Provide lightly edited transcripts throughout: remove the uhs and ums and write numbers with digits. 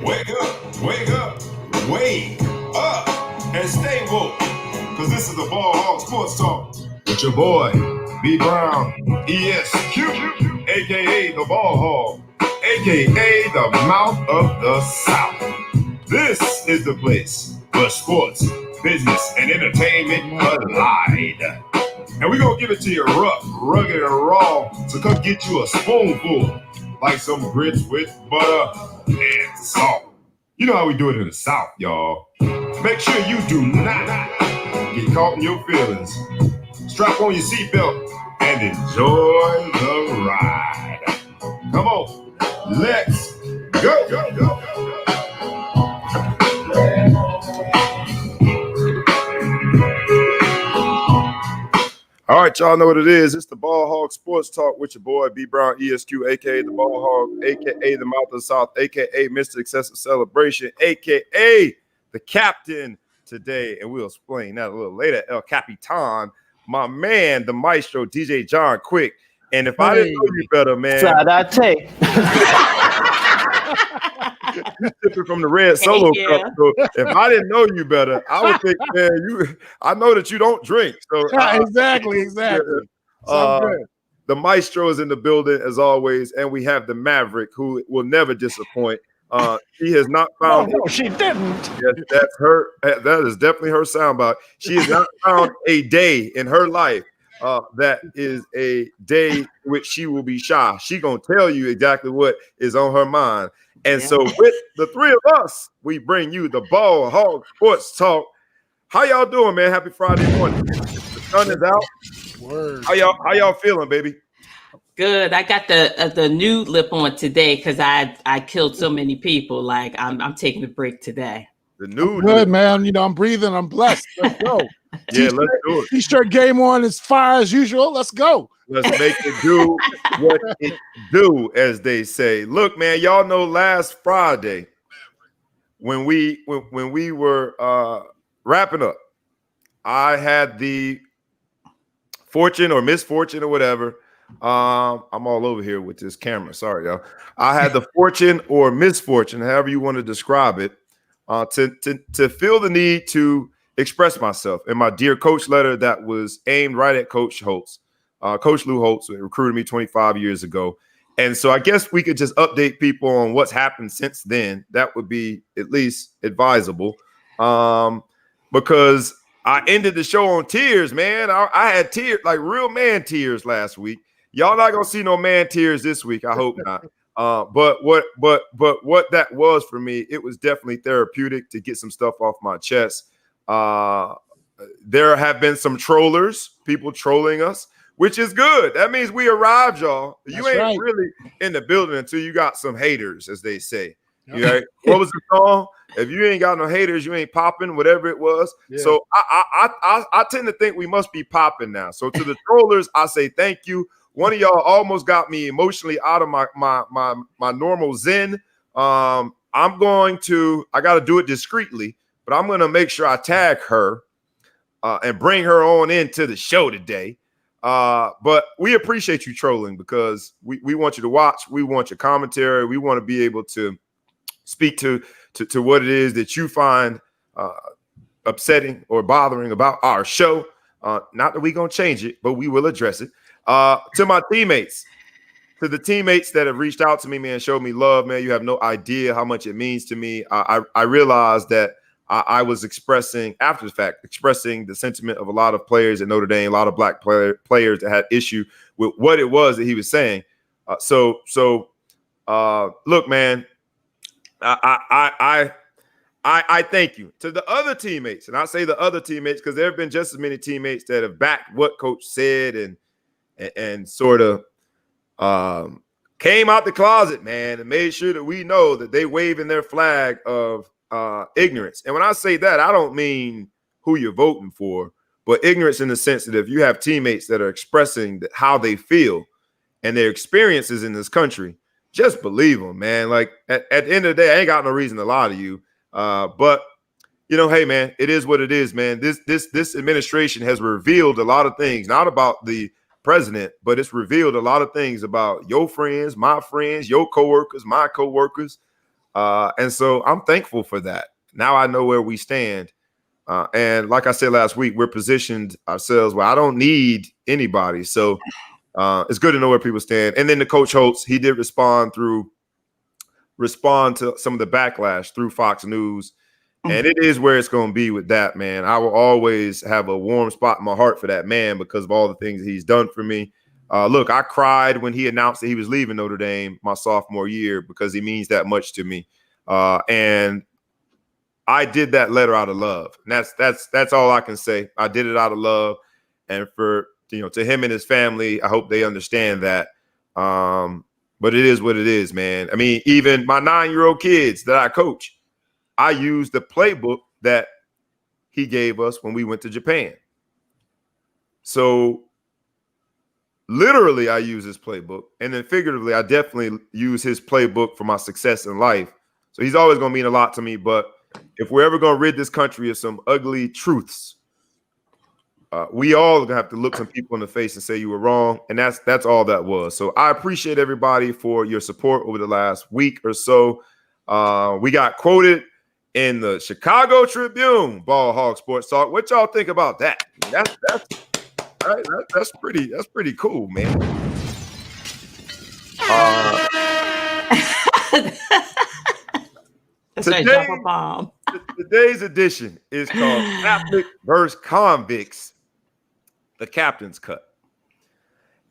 wake up, wake up, and stay woke. Cause this is the Ball Hog Sports Talk with your boy, B Brown, ESQ, aka the Ball Hog, aka the Mouth of the South. This is the place where sports, business, and entertainment collide. And we're gonna give it to you rough, rugged, and raw. So come get you a spoonful, like some grits with butter and salt. You know how we do it in the South, y'all. Make sure you do not get caught in your feelings. Strap on your seatbelt and enjoy the ride. Come on, let's go. All right, y'all know what it is. It's the Ball Hog Sports Talk with your boy, B Brown, ESQ, a.k.a. the Ball Hog, a.k.a. the Mouth of the South, a.k.a. Mr. Excessive Celebration, a.k.a. the Captain today. And we'll explain that a little later. El Capitan, my man, the maestro, DJ John Quick. And if I didn't know you better, man. You sipping from the red solo cup. So if I didn't know you better, I would think, man, I know that you don't drink. So exactly. The maestro is in the building as always, and we have the Maverick, who will never disappoint. She has not found. No, she didn't. Yes, that's her. That is definitely her soundbite. She has not found a day in her life that is a day which she will be shy. She gonna tell you exactly what is on her mind. And so with the three of us, we bring you the Ball Hog Sports Talk. How y'all doing, man? Happy Friday morning. The sun is out. Word. How y'all feeling, baby? Good. I got the new lip on today because I killed so many people. Like I'm taking a break today. The new good, man. You know, I'm breathing. I'm blessed. Let's go. Yeah, let's do it. T-shirt game on is fire as usual. Let's go. Let's make it do what it do, as they say. Look, man, y'all know last Friday when we were wrapping up, I had the fortune or misfortune or whatever. I'm all over here with this camera. Sorry, y'all. I had the fortune or misfortune, however you want to describe it, to feel the need to express myself in my Dear Coach letter that was aimed right at Coach Holtz. Coach Lou Holtz recruited me 25 years ago. And so I guess we could just update people on what's happened since then. That would be at least advisable. Because I ended the show on tears, man. I had tears, like real man tears last week. Y'all not gonna see no man tears this week. I hope not. But what that was for me, it was definitely therapeutic to get some stuff off my chest. There have been some trollers, people trolling us, which is good. That means we arrived, y'all. You ain't really in the building until you got some haters, as they say. You know, what was the song? If you ain't got no haters, you ain't popping, whatever it was. Yeah. So I tend to think we must be popping now. So to the trollers, I say thank you. One of y'all almost got me emotionally out of my normal zen. I got to do it discreetly, but I'm going to make sure I tag her and bring her on into the show today. But we appreciate you trolling because we want you to watch. We want your commentary. We want to be able to speak to what it is that you find upsetting or bothering about our show. Not that we're going to change it, but we will address it. To my teammates, to the teammates that have reached out to me, man, showed me love, man. You have no idea how much it means to me. I realized that I was expressing, after the fact, the sentiment of a lot of players at Notre Dame, a lot of black players that had issue with what it was that he was saying. So look, man, I thank you. To the other teammates, and I say the other teammates because there have been just as many teammates that have backed what Coach said and sort of came out the closet, man, and made sure that we know that they waving their flag of ignorance. And when I say that, I don't mean who you're voting for, but ignorance in the sense that if you have teammates that are expressing how they feel and their experiences in this country, just believe them, man. Like at the end of the day, I ain't got no reason to lie to you. But you know, hey, man, it is what it is, man. This administration has revealed a lot of things, not about the president, but it's revealed a lot of things about your friends, my friends, your coworkers, my coworkers. And so I'm thankful for that. Now I know where we stand. And like I said last week, we're positioned ourselves where I don't need anybody. So it's good to know where people stand. And then the Coach Holtz, he did respond to some of the backlash through Fox News. And it is where it's going to be with that, man. I will always have a warm spot in my heart for that man because of all the things he's done for me. Look, I cried when he announced that he was leaving Notre Dame my sophomore year because he means that much to me. And I did that letter out of love. And that's all I can say. I did it out of love. And for, to him and his family, I hope they understand that. But it is what it is, man. I mean, even my 9-year-old kids that I coach, I used the playbook that he gave us when we went to Japan. So literally, I use his playbook. And then figuratively, I definitely use his playbook for my success in life. So he's always going to mean a lot to me. But if we're ever going to rid this country of some ugly truths, we all are going to have to look some people in the face and say you were wrong. And that's all that was. So I appreciate everybody for your support over the last week or so. We got quoted in the Chicago Tribune, Ball Hog Sports Talk. What y'all think about that? That's pretty cool, man. Today's edition is called Catholic versus Convicts, the Captain's Cut.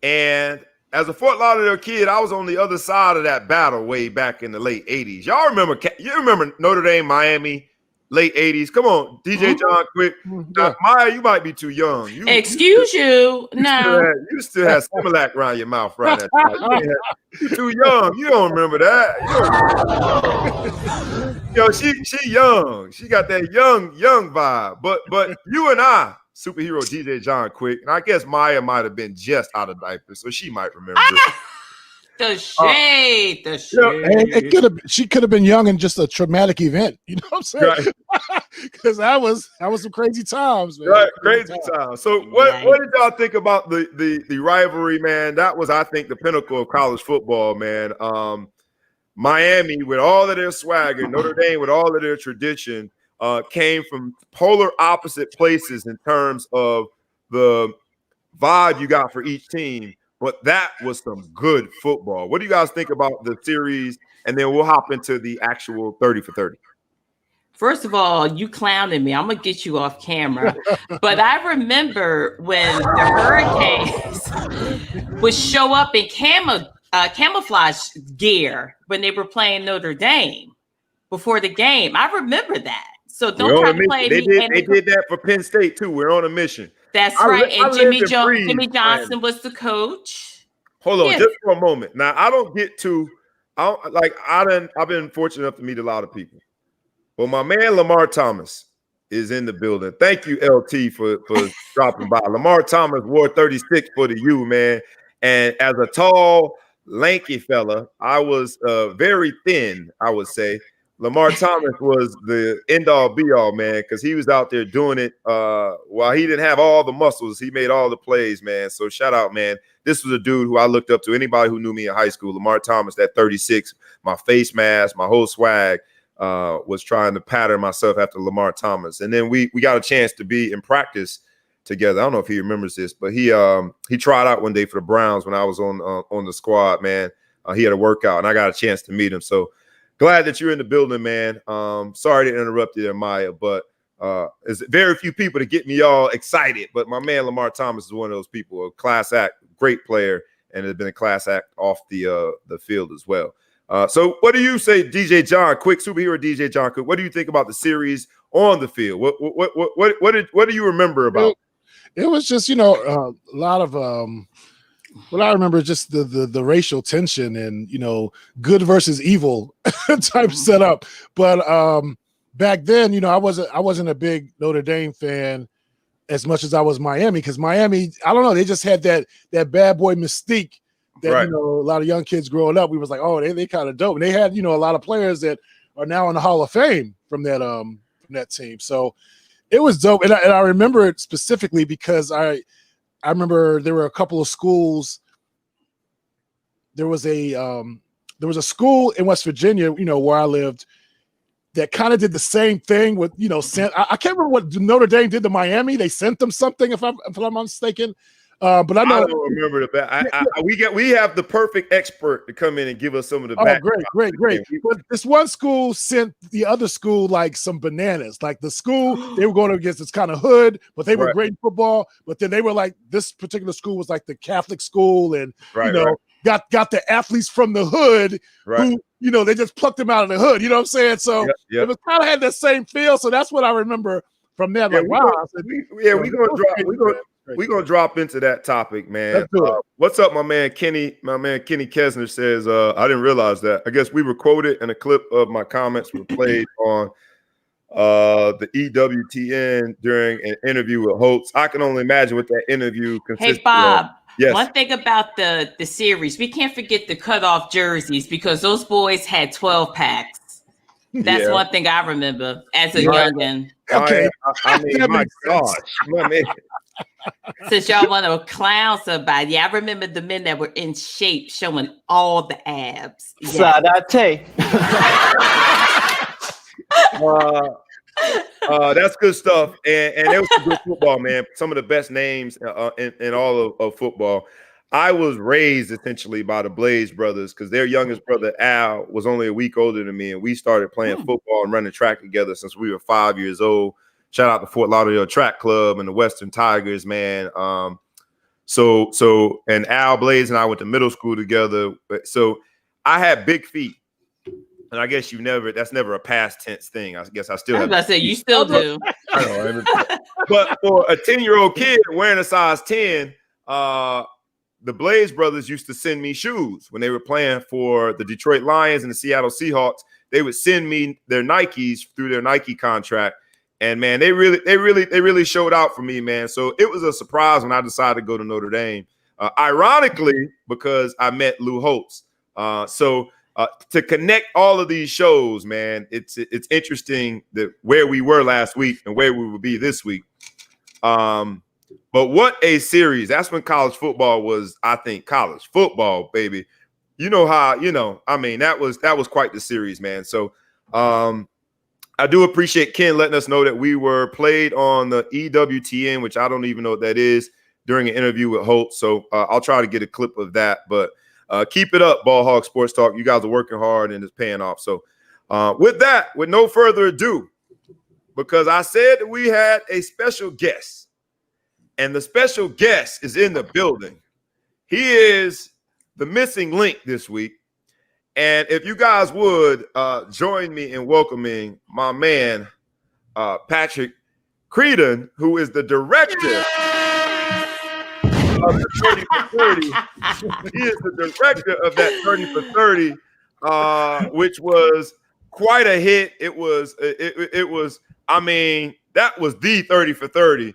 And as a Fort Lauderdale kid, I was on the other side of that battle way back in the late 80s. Y'all remember, you remember Notre Dame, Miami, late 80s? Come on, DJ John, quick. Now, Maya, you might be too young. Excuse you. No. You still had Similac around your mouth right at that time. You're too young. You don't remember that. She young. She got that young vibe. But you and I, superhero DJ John Quick, and I guess Maya might have been just out of diapers, so she might remember it. The shade. It could have. She could have been young and just a traumatic event. You know what I'm saying? Because that was some crazy times, man. Right, crazy times. So what did y'all think about the rivalry, man? That was, I think, the pinnacle of college football, man. Miami with all of their swagger, Notre Dame with all of their tradition, came from polar opposite places in terms of the vibe you got for each team. But that was some good football. What do you guys think about the series? And then we'll hop into the actual 30 for 30. First of all, you clowning me. I'm going to get you off camera. But I remember when the Hurricanes would show up in camouflage gear when they were playing Notre Dame before the game. I remember that. So don't try to play me. They did that for Penn State, too. We're on a mission. That's right. And Jimmy Johnson was the coach. Hold on just for a moment. Now, I've been fortunate enough to meet a lot of people. Well, my man Lamar Thomas is in the building. Thank you, LT, for dropping by. Lamar Thomas wore 36 for the U, man. And as a tall, lanky fella, I was very thin, I would say. Lamar Thomas was the end-all, be-all, man, because he was out there doing it while he didn't have all the muscles. He made all the plays, man. So shout out, man. This was a dude who I looked up to. Anybody who knew me in high school, Lamar Thomas, that 36, my face mask, my whole swag, was trying to pattern myself after Lamar Thomas. And then we got a chance to be in practice together. I don't know if he remembers this, but he tried out one day for the Browns when I was on the squad, man. He had a workout, and I got a chance to meet him. So glad that you're in the building, man. Sorry to interrupt you there, Maya, but there's very few people to get me all excited. But my man Lamar Thomas is one of those people, a class act, great player, and has been a class act off the field as well. So what do you say, DJ John Quick, superhero DJ John Quick? What do you think about the series on the field? What do you remember about? It was just, a lot of what I remember is just the racial tension and, good versus evil type setup. But back then, I wasn't a big Notre Dame fan as much as I was Miami, because Miami, I don't know, they just had that bad boy mystique that, right. A lot of young kids growing up, we was like, oh, they kind of dope. And they had, a lot of players that are now in the Hall of Fame from that team. So it was dope. And I remember it specifically because I remember there were a couple of schools. There was a there was a school in West Virginia, where I lived, that kind of did the same thing with, I can't remember what Notre Dame did to Miami. They sent them something, if I'm not mistaken. But I know I don't remember the back. We have the perfect expert to come in and give us some of the back. Great. But this one school sent the other school like some bananas. Like the school, they were going against this kind of hood, but they were great in football. But then they were like, this particular school was like the Catholic school, and got the athletes from the hood who, they just plucked them out of the hood. You know what I'm saying? So it was kind of had that same feel. So that's what I remember from there. Like, wow. We're gonna drop into that topic, man. What's up, my man Kenny? My man Kenny Kesner says, I didn't realize that. I guess we were quoted and a clip of my comments were played on the EWTN during an interview with Holtz. I can only imagine what that interview consisted Hey, Bob. of. Yes. One thing about the series, we can't forget the cutoff jerseys because those boys had 12 packs. That's one thing I remember as a youngin'. Okay. I mean, my gosh. My man. Since y'all want to clown somebody, I remember the men that were in shape showing all the abs. Sadate. That's good stuff. And it was some good football, man. Some of the best names in all of football. I was raised essentially by the Blaze brothers because their youngest brother, Al, was only a week older than me. And we started playing football and running track together since we were 5 years old. Shout out to Fort Lauderdale Track Club and the Western Tigers, man. So and Al Blaze and I went to middle school together. So I had big feet. And I guess that's never a past tense thing. I guess I still have. I was about to say, you still do. I know. But for a 10-year-old kid wearing a size 10, the Blaze brothers used to send me shoes when they were playing for the Detroit Lions and the Seattle Seahawks. They would send me their Nikes through their Nike contract. And man, they really showed out for me, man. So it was a surprise when I decided to go to Notre Dame. Ironically, because I met Lou Holtz. To connect all of these shows, man, it's interesting that where we were last week and where we will be this week. But what a series! That's when college football was, I think, college football, baby. You know how, I mean, that was quite the series, man. So I do appreciate Ken letting us know that we were played on the EWTN, which I don't even know what that is, during an interview with Holt. So I'll try to get a clip of that. But keep it up, Ball Hog Sports Talk. You guys are working hard and it's paying off. So with that, with no further ado, because I said that we had a special guest, and the special guest is in the building. He is the missing link this week. And if you guys would join me in welcoming my man, Patrick Creedon, who is the director of the 30 for 30. He is the director of that 30 for 30, which was quite a hit. It was, I mean, that was the 30 for 30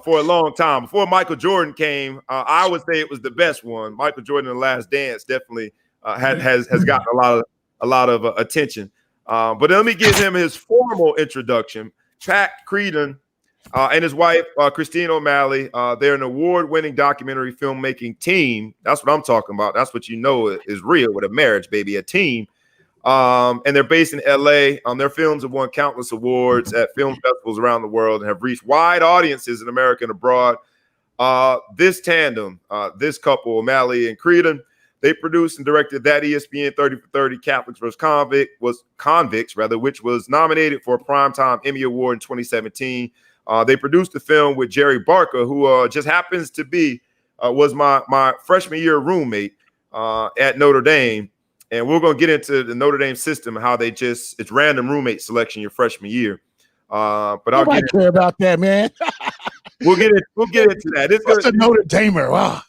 for a long time. Before Michael Jordan came, I would say it was the best one. Michael Jordan, The Last Dance, definitely has gotten a lot of attention. But let me give him his formal introduction. Pat Creedon and his wife, Christine O'Malley, they're an award-winning documentary filmmaking team. That's what I'm talking about. That's what you know is real with a marriage, baby, a team. And they're based in L.A. Their films have won countless awards at film festivals around the world and have reached wide audiences in America and abroad. This tandem, this couple, O'Malley and Creedon, they produced and directed that ESPN 30 for 30 Catholics vs. Convicts, which was nominated for a Primetime Emmy Award in 2017. They produced the film with Jerry Barker, who just happens to be was my freshman year roommate at Notre Dame. And we're going to get into the Notre Dame system and how it's random roommate selection your freshman year. But I'll care about that, man. We'll get into that. It's a Notre Damer. Wow.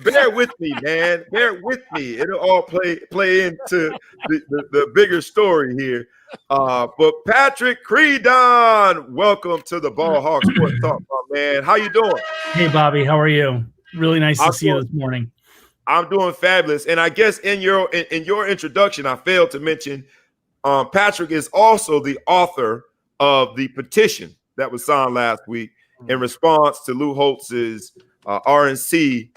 Bear with me, man. Bear with me. It'll all play into the bigger story here. But Patrick Creedon, welcome to the Ball Hog Sports Talk, my man. How you doing? Hey, Bobby. How are you? Really nice to see you this morning. I'm doing fabulous. And I guess in your introduction, I failed to mention Patrick is also the author of the petition that was signed last week in response to Lou Holtz's RNC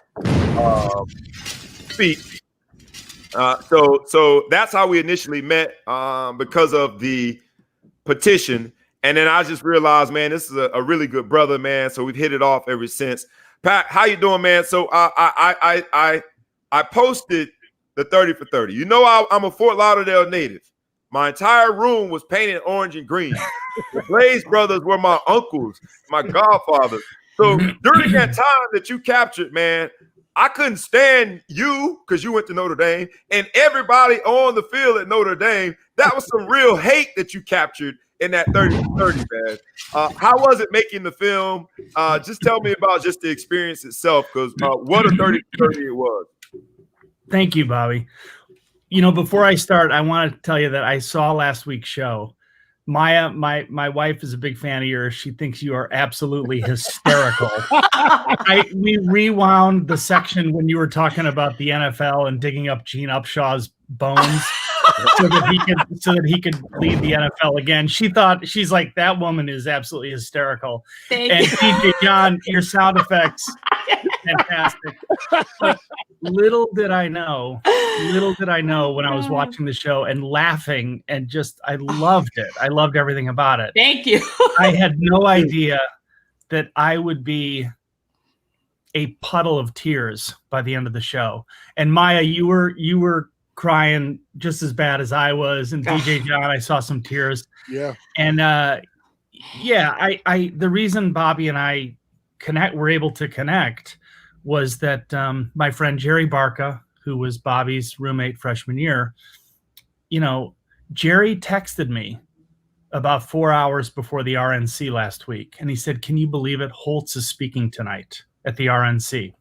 speech So that's how we initially met, because of the petition. And then I just realized, man, this is a really good brother, man. So we've hit it off ever since. Pat, how you doing, man? So I posted the 30 for 30. You know, I'm a Fort Lauderdale native. My entire room was painted orange and green. The Blaze brothers were my uncles, my godfathers. So during that time that you captured, man, I couldn't stand you because you went to Notre Dame, and everybody on the field at Notre Dame. That was some real hate that you captured in that 30 for 30, man. How was it making the film? Just tell me about just the experience itself, because what a 30 for 30 it was. Thank you, Bobby. You know, before I start, I want to tell you that I saw last week's show. Maya, my wife is a big fan of yours. She thinks you are absolutely hysterical. We rewound the section when you were talking about the NFL and digging up Gene Upshaw's bones so that he could lead the NFL again. She's like, that woman is absolutely hysterical. Thank and you. DJ John, your sound effects, fantastic. But little did I know when I was watching the show and laughing, and just I loved it. I loved everything about it. Thank you. I had no idea that I would be a puddle of tears by the end of the show. And Maya, you were crying just as bad as I was, and DJ John, I saw some tears. Yeah. And the reason Bobby and I were able to connect was that my friend Jerry Barca, who was Bobby's roommate freshman year, you know, Jerry texted me about 4 hours before the RNC last week, and he said, "Can you believe it? Holtz is speaking tonight at the RNC."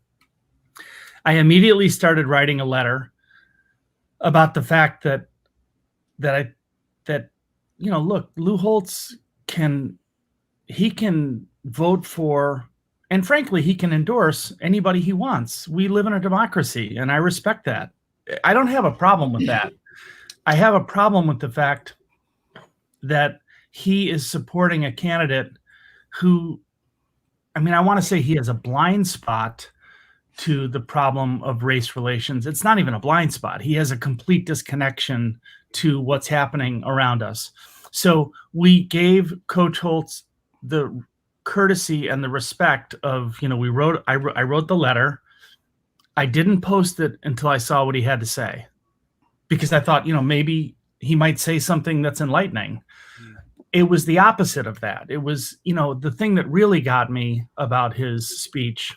I immediately started writing a letter about the fact that you know, look, Lou Holtz can vote for, and frankly, he can endorse anybody he wants. We live in a democracy, and I respect that. I don't have a problem with that. I have a problem with the fact that he is supporting a candidate who, I mean, I want to say he has a blind spot to the problem of race relations. It's not even a blind spot. He has a complete disconnection to what's happening around us. So we gave Coach Holtz the courtesy and the respect of, you know, I wrote the letter. I didn't post it until I saw what he had to say, because I thought, you know, maybe he might say something that's enlightening. It was the opposite of that. It was, you know, the thing that really got me about his speech.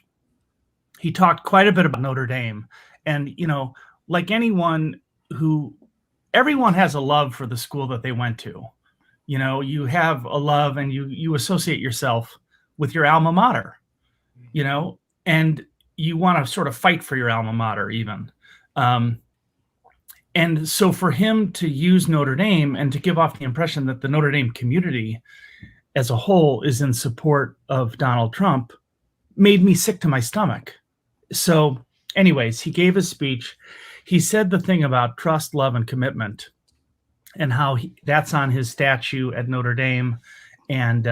He talked quite a bit about Notre Dame, and, you know, like everyone has a love for the school that they went to. You know, you have a love, and you associate yourself with your alma mater, you know, and you want to sort of fight for your alma mater even. And so for him to use Notre Dame and to give off the impression that the Notre Dame community as a whole is in support of Donald Trump made me sick to my stomach. So anyways, he gave his speech. He said the thing about trust, love, and commitment, and how that's on his statue at Notre Dame, and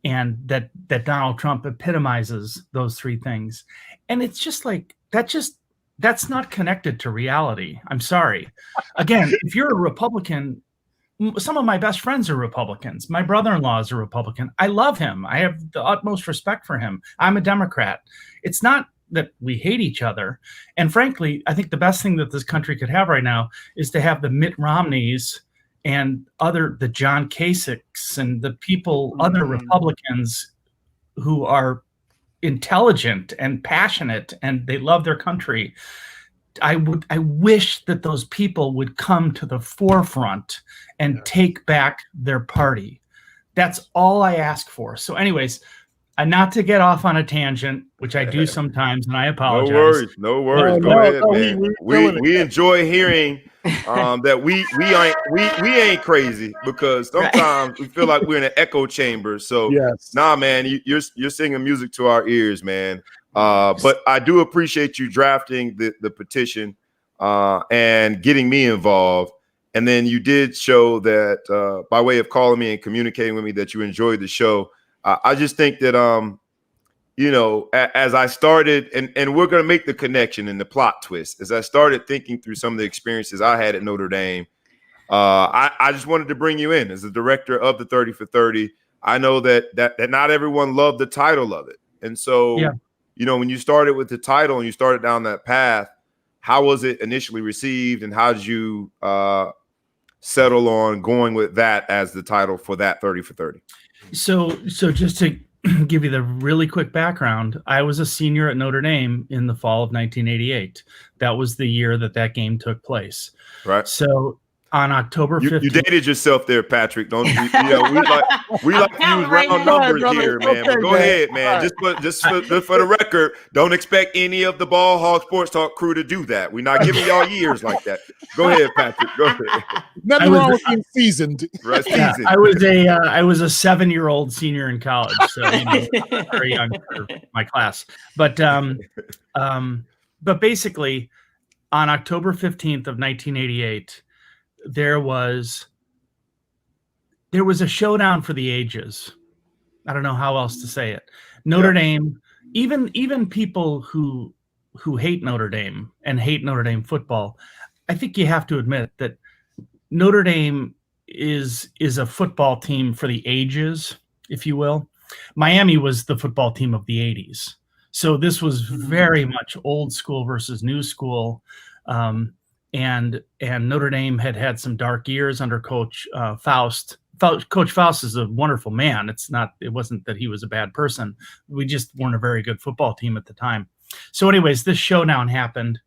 that Donald Trump epitomizes those three things. And it's just like, that's not connected to reality. I'm sorry. Again, if you're a Republican, some of my best friends are Republicans. My brother-in-law is a Republican. I love him. I have the utmost respect for him. I'm a Democrat. It's not that we hate each other. And frankly, I think the best thing that this country could have right now is to have the Mitt Romneys and the John Kasichs and the other Republicans who are intelligent and passionate and they love their country. I wish that those people would come to the forefront and take back their party. That's all I ask for. So anyways, not to get off on a tangent, which I do sometimes, and I apologize. No worries. Go ahead, man. We enjoy hearing that we ain't crazy, because sometimes we feel like we're in an echo chamber. So nah, man, you're singing music to our ears, man. But I do appreciate you drafting the petition and getting me involved. And then you did show that by way of calling me and communicating with me that you enjoyed the show. I just think that, as I started, and we're going to make the connection and the plot twist, as I started thinking through some of the experiences I had at Notre Dame, I just wanted to bring you in as the director of the 30 for 30. I know that not everyone loved the title of it. And so, when you started with the title and you started down that path, how was it initially received, and how did you settle on going with that as the title for that 30 for 30? So just to give you the really quick background, I was a senior at Notre Dame in the fall of 1988. That was the year that game took place. Right. So on October 15th, you dated yourself there, Patrick. Don't we like to use round numbers here, man. But go ahead, man. Just for the record, don't expect any of the Ball Hog Sports Talk crew to do that. We're not giving y'all years like that. Go ahead, Patrick. Go ahead. Nothing wrong with being seasoned. Right, yeah, I was a 7-year-old senior in college, so very young for my class. But basically, on October 15th of 1988. There was a showdown for the ages. I don't know how else to say it. Notre Dame, even people who hate Notre Dame and hate Notre Dame football, I think you have to admit that Notre Dame is a football team for the ages, if you will. Miami was the football team of the 80s. So this was very much old school versus new school. And Notre Dame had some dark years under Coach Faust. Coach Faust is a wonderful man. It wasn't that he was a bad person. We just weren't a very good football team at the time. So anyways, this showdown happened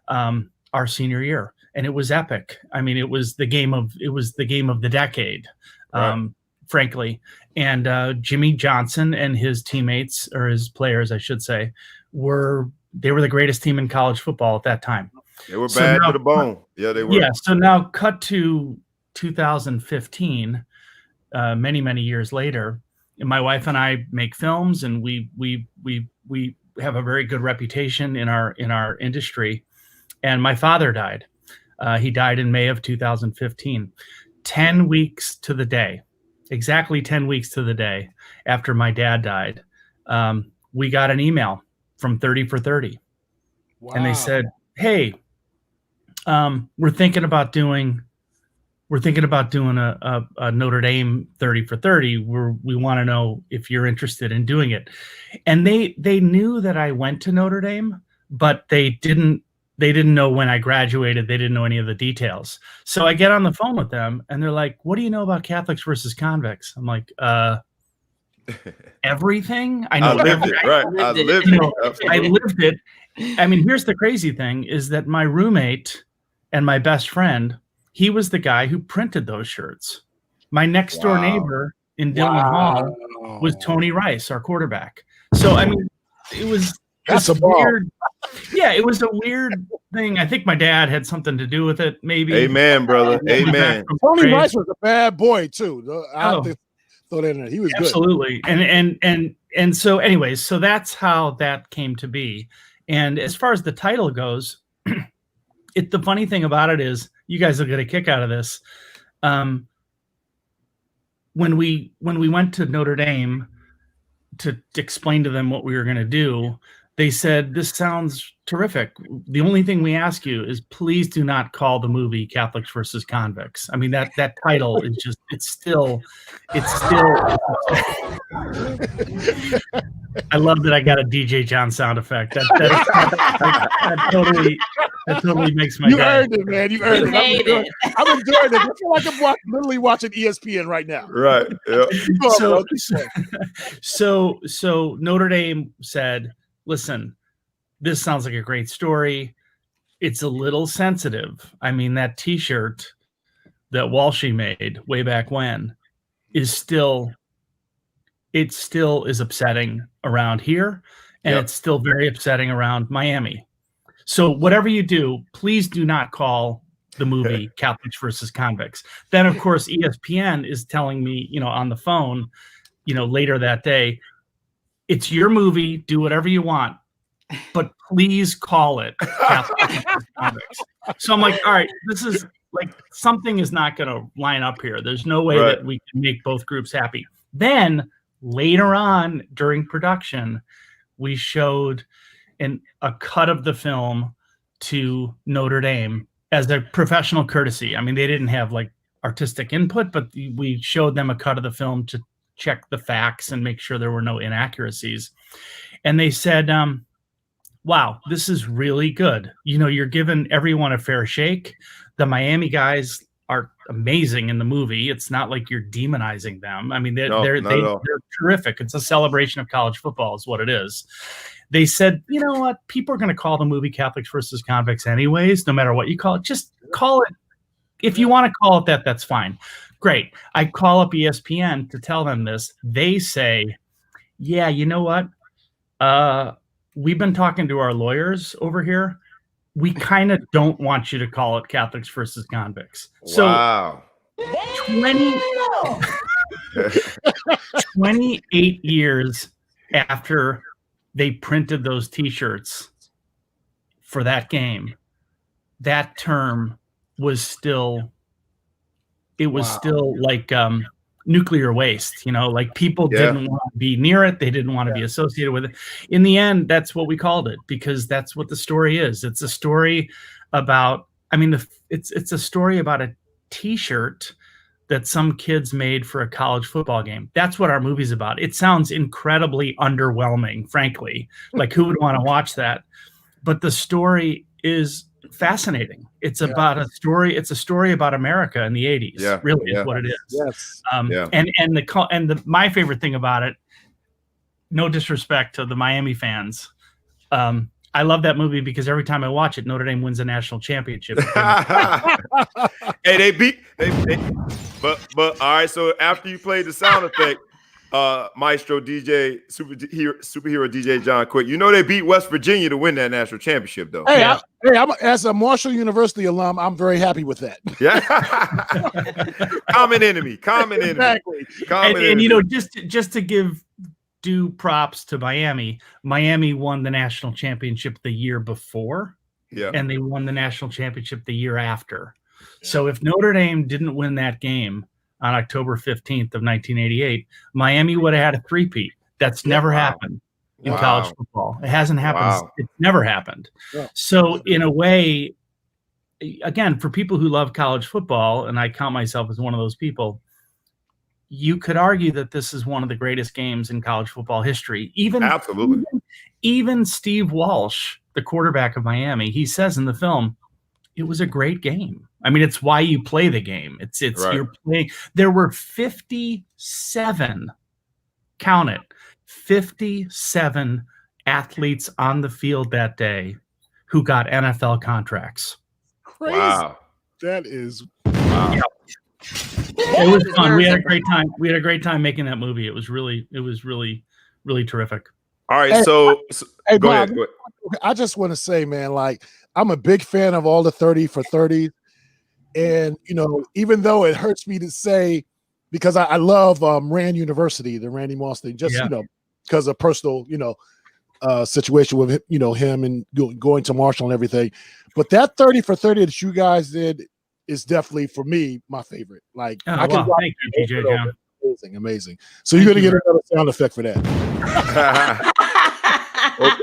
our senior year, and it was epic. I mean, it was the game of the decade, right. Frankly. And Jimmy Johnson and his teammates, or his players, I should say, were the greatest team in college football at that time. They were bad to the bone. Yeah, they were. Yeah. So now cut to 2015, many years later, and my wife and I make films, and we have a very good reputation in our industry. And my father died. He died in May of 2015. 10 weeks to the day, exactly 10 weeks to the day after my dad died, we got an email from 30 for 30. Wow. And they said, "Hey, we're thinking about doing a Notre Dame 30 for 30. We want to know if you're interested in doing it." And they knew that I went to Notre Dame, but they didn't know when I graduated. They didn't know any of the details. So I get on the phone with them, and they're like, "What do you know about Catholics versus convicts?" I'm like, everything. I know. I lived it. Right. I lived it. I mean, here's the crazy thing is that my roommate and my best friend, he was the guy who printed those shirts. My next door neighbor in Dillon Hall was Tony Rice, our quarterback. So, I mean, it was weird. Yeah, it was a weird thing. I think my dad had something to do with it, maybe. Amen, brother. Amen. Tony Rice was a bad boy, too. Throw that in there. He was absolutely good. And so anyways, so that's how that came to be. And as far as the title goes, the funny thing about it is, you guys will get a kick out of this. When we went to Notre Dame to explain to them what we were going to do, they said, "This sounds terrific. The only thing we ask you is please do not call the movie Catholics versus Convicts." I mean, that title is just, it's still. I love that I got a DJ John sound effect. That totally makes my day. You earned it, man. You earned it. I'm enjoying it. I feel like I'm literally watching ESPN right now. Right. Yeah. So Notre Dame said, "Listen, this sounds like a great story. It's a little sensitive. I mean, that T-shirt that Walshy made way back when is still is upsetting around here, and it's still very upsetting around Miami. So whatever you do, please do not call the movie Catholics versus Convicts." Then, of course, ESPN is telling me, on the phone, later that day, "It's your movie. Do whatever you want, but please call it Catholics versus Convicts." So I'm like, all right, this is like, something is not going to line up here. There's no way that we can make both groups happy. Then later on during production, we showed a cut of the film to Notre Dame as a professional courtesy. I mean, they didn't have like artistic input, but we showed them a cut of the film to check the facts and make sure there were no inaccuracies. And they said, wow, this is really good. You know, you're giving everyone a fair shake. The Miami guys are amazing in the movie. It's not like you're demonizing them. I mean, they're terrific. It's a celebration of college football is what it is. They said, you know what? People are going to call the movie Catholics versus Convicts anyways, no matter what you call it. Just call it. If you want to call it that, that's fine. Great. I call up ESPN to tell them this. They say, yeah, you know what? We've been talking to our lawyers over here. We kind of don't want you to call it Catholics versus Convicts. Wow. So 28 years after they printed those T-shirts for that game, that term was still, it was still like nuclear waste, you know, like people didn't want to be near it. They didn't want to be associated with it. In the end, that's what we called it, because that's what the story is. It's a story about, I mean, it's a story about a T-shirt that some kids made for a college football game. That's what our movie's about. It sounds incredibly underwhelming, frankly. Like, who would want to watch that? But the story is fascinating. It's about a story. It's a story about America in the 80s. Really is what it is. Yes. And my favorite thing about it, no disrespect to the Miami fans, I love that movie because every time I watch it, Notre Dame wins a national championship. Hey, they beat. But all right. So after you played the sound effect, Maestro DJ, superhero DJ John Quick, you know they beat West Virginia to win that national championship, though. Hey, I'm as a Marshall University alum, I'm very happy with that. Yeah. Common enemy. Exactly. And you know, just to give due props to Miami won the national championship the year before, and they won the national championship the year after. So if Notre Dame didn't win that game on October 15th of 1988, Miami would have had a three-peat. That's never happened in college football. It hasn't happened. It's never happened. Yeah. So in a way, again, for people who love college football, and I count myself as one of those people, you could argue that this is one of the greatest games in college football history. Even Steve Walsh, the quarterback of Miami, he says in the film, it was a great game. I mean, it's why you play the game. It's you're playing. There were 57, count it, 57 athletes on the field that day who got NFL contracts. Crazy. Wow. That is Yeah. It was fun. We had a great time. We had a great time making that movie. It was really terrific. All right. So go ahead. I just want to say, man, like, I'm a big fan of all the 30 for 30. And, you know, even though it hurts me to say, because I love Rand University, the Randy Moss thing, just, you know, because of personal, you know, situation with, you know, him and going to Marshall and everything. But that 30 for 30 that you guys did is definitely, for me, my favorite. Like, I can thank you, DJ John. Amazing. So you're going to get another sound effect for that. Well,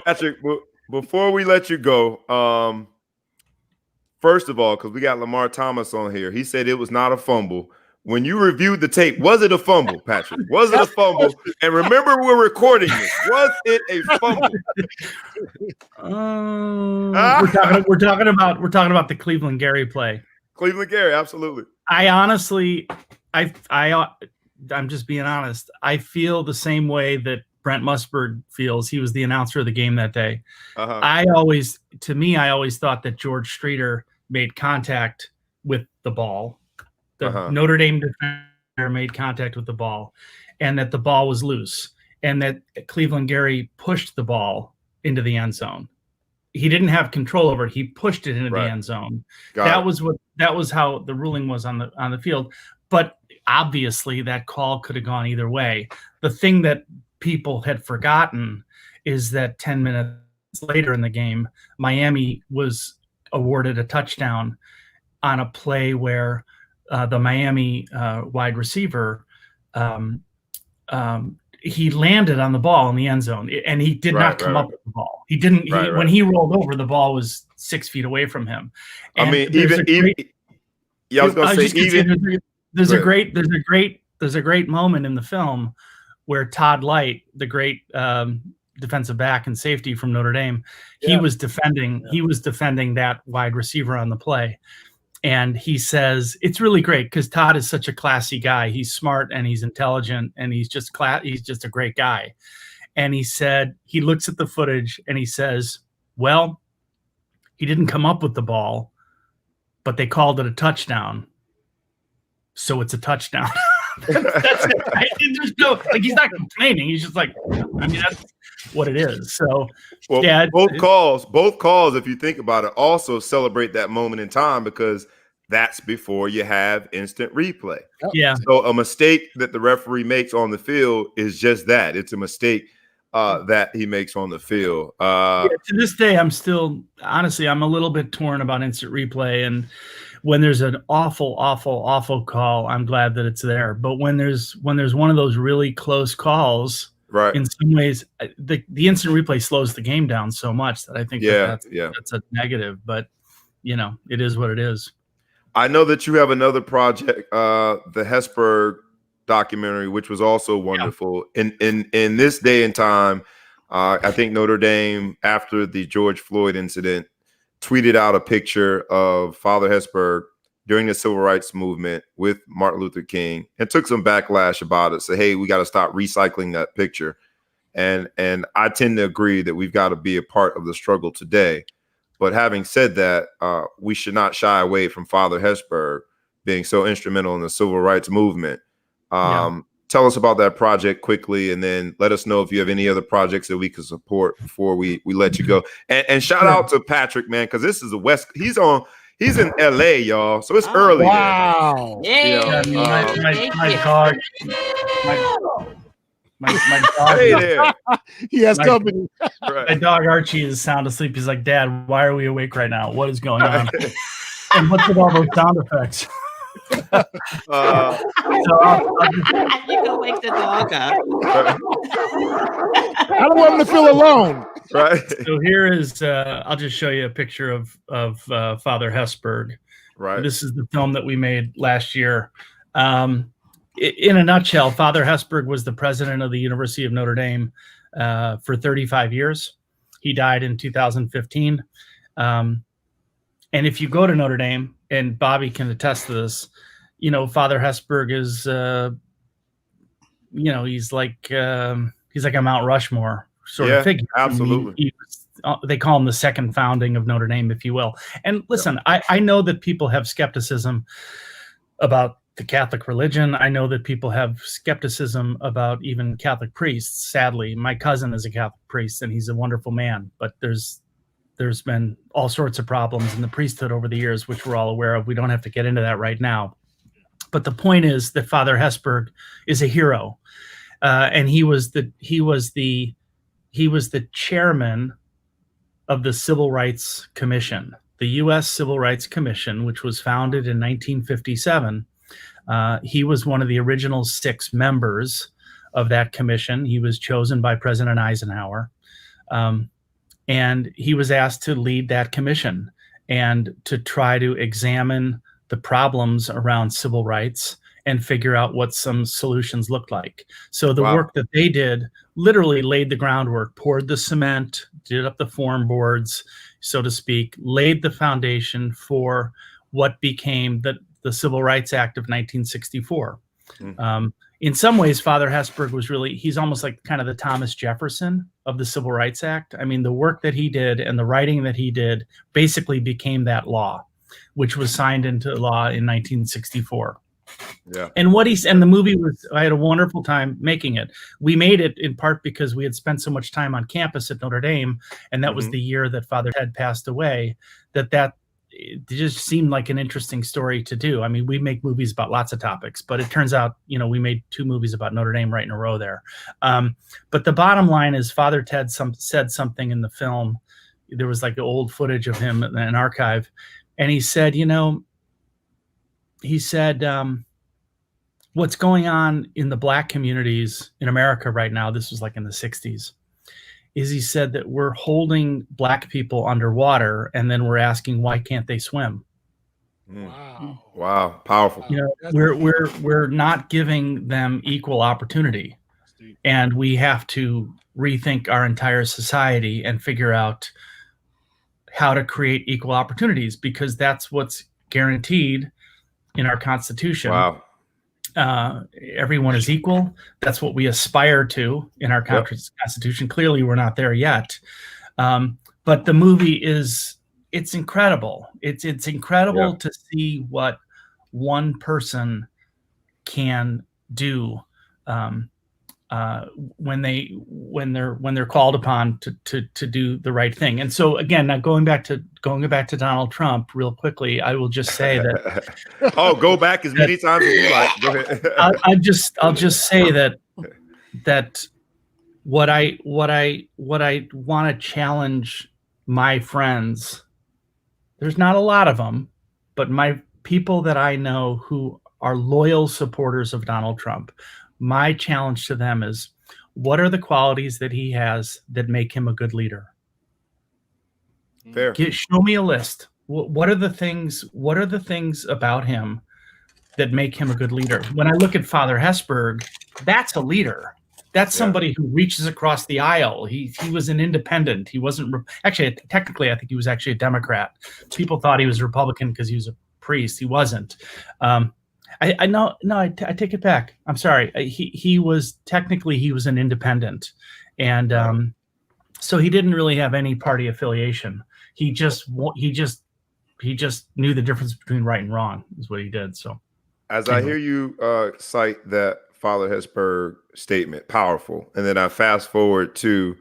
Patrick, before we let you go, first of all, because we got Lamar Thomas on here, he said it was not a fumble. When you reviewed the tape, was it a fumble, Patrick? Was it a fumble? And remember, we're recording this. Was it a fumble? We're talking about the Cleveland Gary play. Cleveland Gary, absolutely. I honestly, I'm just being honest. I feel the same way that Brent Musburg feels. He was the announcer of the game that day. I always thought that George Streeter made contact with the ball. The Notre Dame defender made contact with the ball, and that the ball was loose, and that Cleveland Gary pushed the ball into the end zone. He didn't have control over it. He pushed it into the end zone. That was how the ruling was on the field. But obviously that call could have gone either way. The thing that people had forgotten is that 10 minutes later in the game, Miami was awarded a touchdown on a play where the Miami wide receiver he landed on the ball in the end zone, and he did not come up with the ball. He didn't. When he rolled over, the ball was 6 feet away from him. And I mean, I was gonna say there's a great moment in the film where Todd Light, the great defensive back and safety from Notre Dame, he was defending that wide receiver on the play. And he says, it's really great because Todd is such a classy guy. He's smart and he's intelligent and he's just a great guy. And he said, he looks at the footage and he says, well, he didn't come up with the ball, but they called it a touchdown. So it's a touchdown. That's it. Right? He's not complaining. He's just like, I mean, that's what it is. So, both calls, if you think about it, also celebrate that moment in time because that's before you have instant replay. Yeah. So a mistake that the referee makes on the field is just that. It's a mistake that he makes on the field. To this day, I'm a little bit torn about instant replay. And when there's an awful call, I'm glad that it's there. But when there's one of those really close calls, right, in some ways, the instant replay slows the game down so much that I think that's a negative. But it is what it is. I know that you have another project, the Hesburgh documentary, which was also wonderful. In this day and time, I think Notre Dame, after the George Floyd incident, tweeted out a picture of Father Hesburgh during the civil rights movement with Martin Luther King and took some backlash about it. Say, hey, we got to stop recycling that picture. And I tend to agree that we've got to be a part of the struggle today. But having said that, we should not shy away from Father Hesburgh being so instrumental in the civil rights movement. Tell us about that project quickly, and then let us know if you have any other projects that we can support before we let you go. And shout out to Patrick, man, because this is he's in LA, y'all. So it's early. Wow. Yeah. My dog. My dog. Hey there. He has company. Right. My dog Archie is sound asleep. He's like, Dad, why are we awake right now? What is going on? And what's with all those sound effects? You can wake the dog up. I don't want him to feel alone. Right. So here is I'll just show you a picture of Father Hesburgh. Right. This is the film that we made last year. In a nutshell, Father Hesburgh was the president of the University of Notre Dame for 35 years. He died in 2015. And if you go to Notre Dame, and Bobby can attest to this, Father Hesburgh is, he's like a Mount Rushmore sort of figure. Absolutely. They call him the second founding of Notre Dame, if you will. And listen, I know that people have skepticism about the Catholic religion. I know that people have skepticism about even Catholic priests. Sadly, my cousin is a Catholic priest, and he's a wonderful man. But there's been all sorts of problems in the priesthood over the years, which we're all aware of. We don't have to get into that right now. But the point is that Father Hesburgh is a hero, and he was the chairman of the Civil Rights Commission, the U.S. Civil Rights Commission, which was founded in 1957. He was one of the original 6 members of that commission. He was chosen by President Eisenhower. And he was asked to lead that commission and to try to examine the problems around civil rights and figure out what some solutions looked like. So the work that they did literally laid the groundwork, poured the cement, did up the form boards, so to speak, laid the foundation for what became the Civil Rights Act of 1964. In some ways, Father Hesburgh was he's almost like kind of the Thomas Jefferson of the Civil Rights Act. I mean, the work that he did and the writing that he did basically became that law, which was signed into law in 1964. Yeah. And the movie I had a wonderful time making it. We made it in part because we had spent so much time on campus at Notre Dame, and that was the year that Father Ted passed away, that it just seemed like an interesting story to do. I mean, we make movies about lots of topics, but it turns out, we made 2 movies about Notre Dame right in a row there. But the bottom line is Father Ted said something in the film. There was like the old footage of him in an archive. And he said, what's going on in the Black communities in America right now, this was like in the 60s, is he said that we're holding Black people underwater and then we're asking why can't they swim? Wow, powerful. You know, we're not giving them equal opportunity, and we have to rethink our entire society and figure out how to create equal opportunities, because that's what's guaranteed in our Constitution. Wow. Everyone is equal. That's what we aspire to in our Constitution. Clearly, we're not there yet. But the movie it's incredible. It's incredible to see what one person can do when they're called upon to do the right thing. And so again, now going back to Donald Trump real quickly, I will just say that go back as many times as you like. Go ahead. I'll just say that what I want to challenge my friends, there's not a lot of them, but my people that I know who are loyal supporters of Donald Trump, my challenge to them is, what are the qualities that he has that make him a good leader? Fair. Show me a list. What are the things about him that make him a good leader? When I look at Father Hesburgh, that's a leader. That's somebody who reaches across the aisle. He was an independent. He wasn't actually, technically, I think he was actually a Democrat. People thought he was a Republican because he was a priest. He wasn't. I take it back. I'm sorry. He was an independent, and so he didn't really have any party affiliation. He just knew the difference between right and wrong is what he did. So, as I hear you cite that Father Hesburgh statement, powerful, and then I fast forward to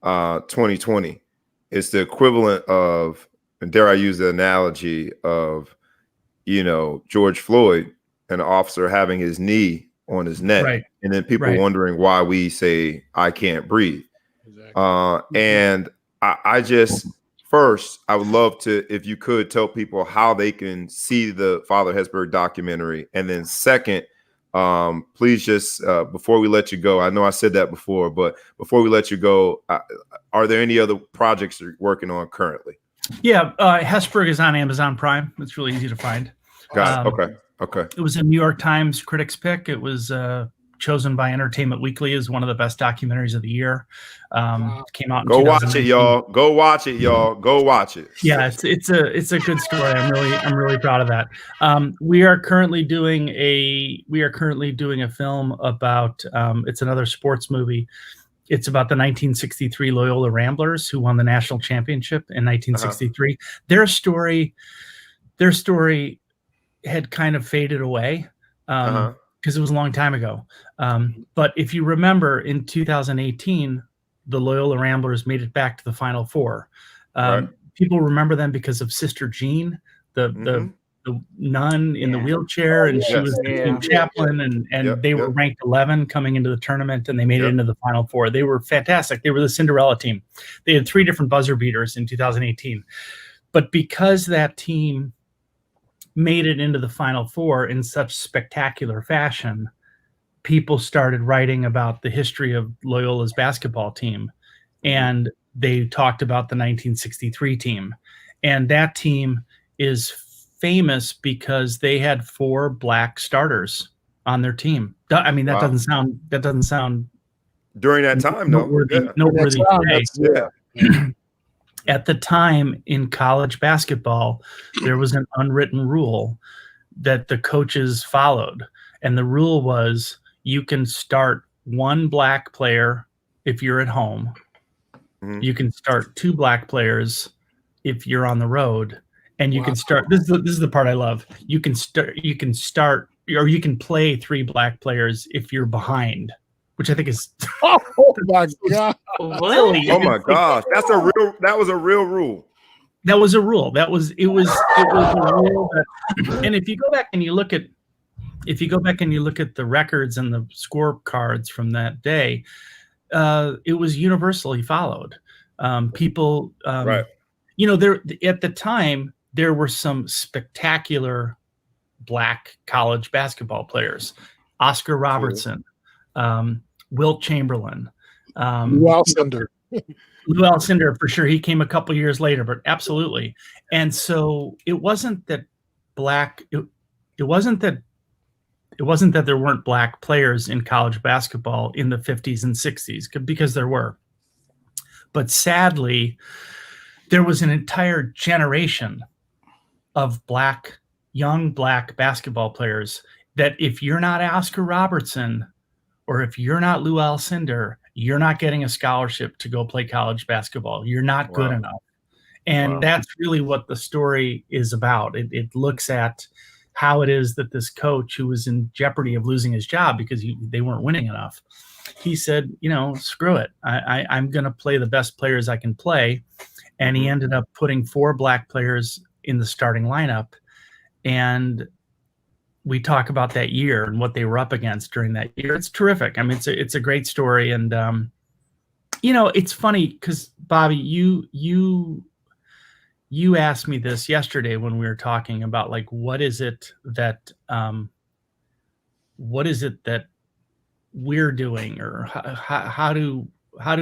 2020, it's the equivalent of, and dare I use the analogy of, George Floyd, an officer having his knee on his neck, and then people wondering why we say I can't breathe. Exactly. And I just first, I would love to, if you could, tell people how they can see the Father Hesburgh documentary, and then second, please just before we let you go, I know I said that before, but before we let you go, are there any other projects you're working on currently? Yeah, Hesburgh is on Amazon Prime. It's really easy to find. Got it. Okay. It was a New York Times critics pick. It was chosen by Entertainment Weekly as one of the best documentaries of the year. Came out. Go watch it, y'all. Go watch it, y'all. Go watch it. Yeah, it's a good story. I'm really proud of that. We are currently doing a film about. It's another sports movie. It's about the 1963 Loyola Ramblers, who won the national championship in 1963. Their story had kind of faded away because it was a long time ago. But if you remember, in 2018, the Loyola Ramblers made it back to the Final Four. People remember them because of Sister Jean, the nun in the wheelchair, and she was the team chaplain, and they were ranked 11 coming into the tournament, and they made it into the Final Four. They were fantastic. They were the Cinderella team. They had 3 different buzzer beaters in 2018. But because that team made it into the Final Four in such spectacular fashion, people started writing about the history of Loyola's basketball team, and they talked about the 1963 team. And that team is famous because they had 4 black starters on their team. I mean, that doesn't sound during that time, noteworthy today. At the time in college basketball, there was an unwritten rule that the coaches followed. And the rule was, you can start 1 black player if you're at home. You can start 2 black players if you're on the road. And you can start, this is the part I love. You can start, or you can play 3 black players if you're behind, which I think is oh my god, really? Oh my gosh, that was a real rule. That was a rule. It was a rule that, and if you go back and you look at the records and the scorecards from that day, it was universally followed. People, there at the time there were some spectacular black college basketball players. Oscar Robertson, Wilt Chamberlain, Lou Alcindor. Lou Alcindor, for sure. He came a couple years later, but absolutely. And so it wasn't that it wasn't that there weren't black players in college basketball in the 50s and 60s, because there were. But sadly, there was an entire generation of young black basketball players that if you're not Oscar Robertson or if you're not Lou Alcindor, you're not getting a scholarship to go play college basketball. You're not good enough. And that's really what the story is about. It looks at how it is that this coach, who was in jeopardy of losing his job because they weren't winning enough, he said, screw it. I'm going to play the best players I can play. And he ended up putting 4 black players in the starting lineup. And we talk about that year and what they were up against during that year. It's terrific. I mean, it's a great story. And, it's funny because, Bobby, you asked me this yesterday when we were talking about, like, what is it that we're doing, or how do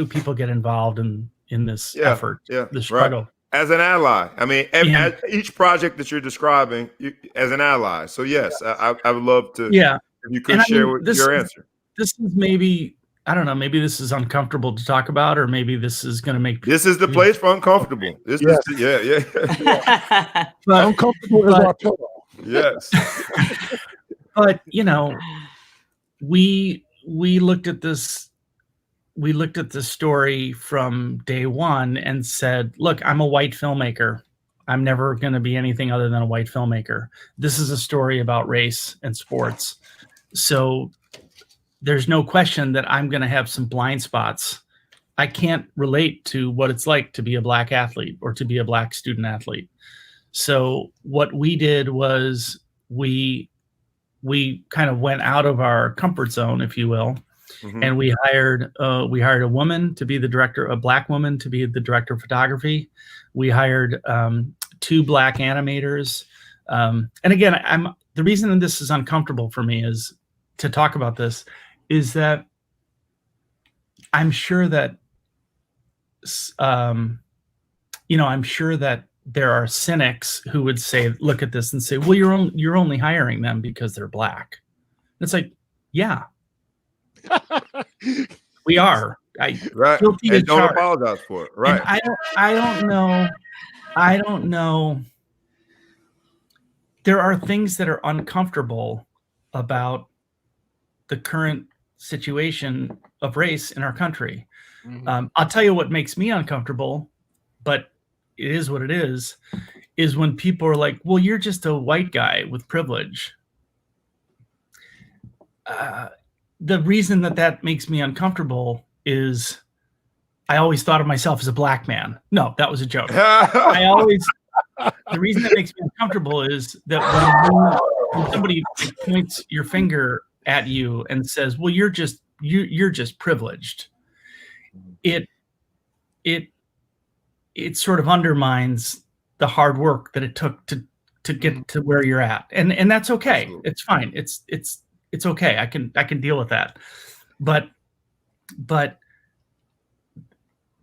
people get involved in this effort, this struggle? Right. As an ally. I mean, as each project that you're describing, as an ally. So yes, I would love to. Yeah, if you could share your answer. This is maybe, I don't know, maybe this is uncomfortable to talk about, or maybe this is going to make. This is the place for uncomfortable. This is but uncomfortable is our pillow. Yes. But we looked at this. We looked at the story from day one and said, look, I'm a white filmmaker. I'm never going to be anything other than a white filmmaker. This is a story about race and sports. So there's no question that I'm going to have some blind spots. I can't relate to what it's like to be a black athlete or to be a black student athlete. So what we did was we kind of went out of our comfort zone, if you will. And we hired a woman to be the director, a black woman to be the director of photography. We hired 2 black animators. And again, the reason that this is uncomfortable for me is to talk about this is that I'm sure that I'm sure that there are cynics who would look at this and say, well, you're only hiring them because they're black. It's like, yeah. We are. Right. And don't apologize for it. Right. And I don't know. There are things that are uncomfortable about the current situation of race in our country. I'll tell you what makes me uncomfortable, but it is what it is when people are like, well, you're just a white guy with privilege. The reason that makes me uncomfortable is I always thought of myself as a black man. No, that was a joke. The reason that makes me uncomfortable is that when somebody points your finger at you and says, well, you're just privileged. It sort of undermines the hard work that it took to get to where you're at. And that's okay. Absolutely. It's fine. It's okay. I can deal with that. But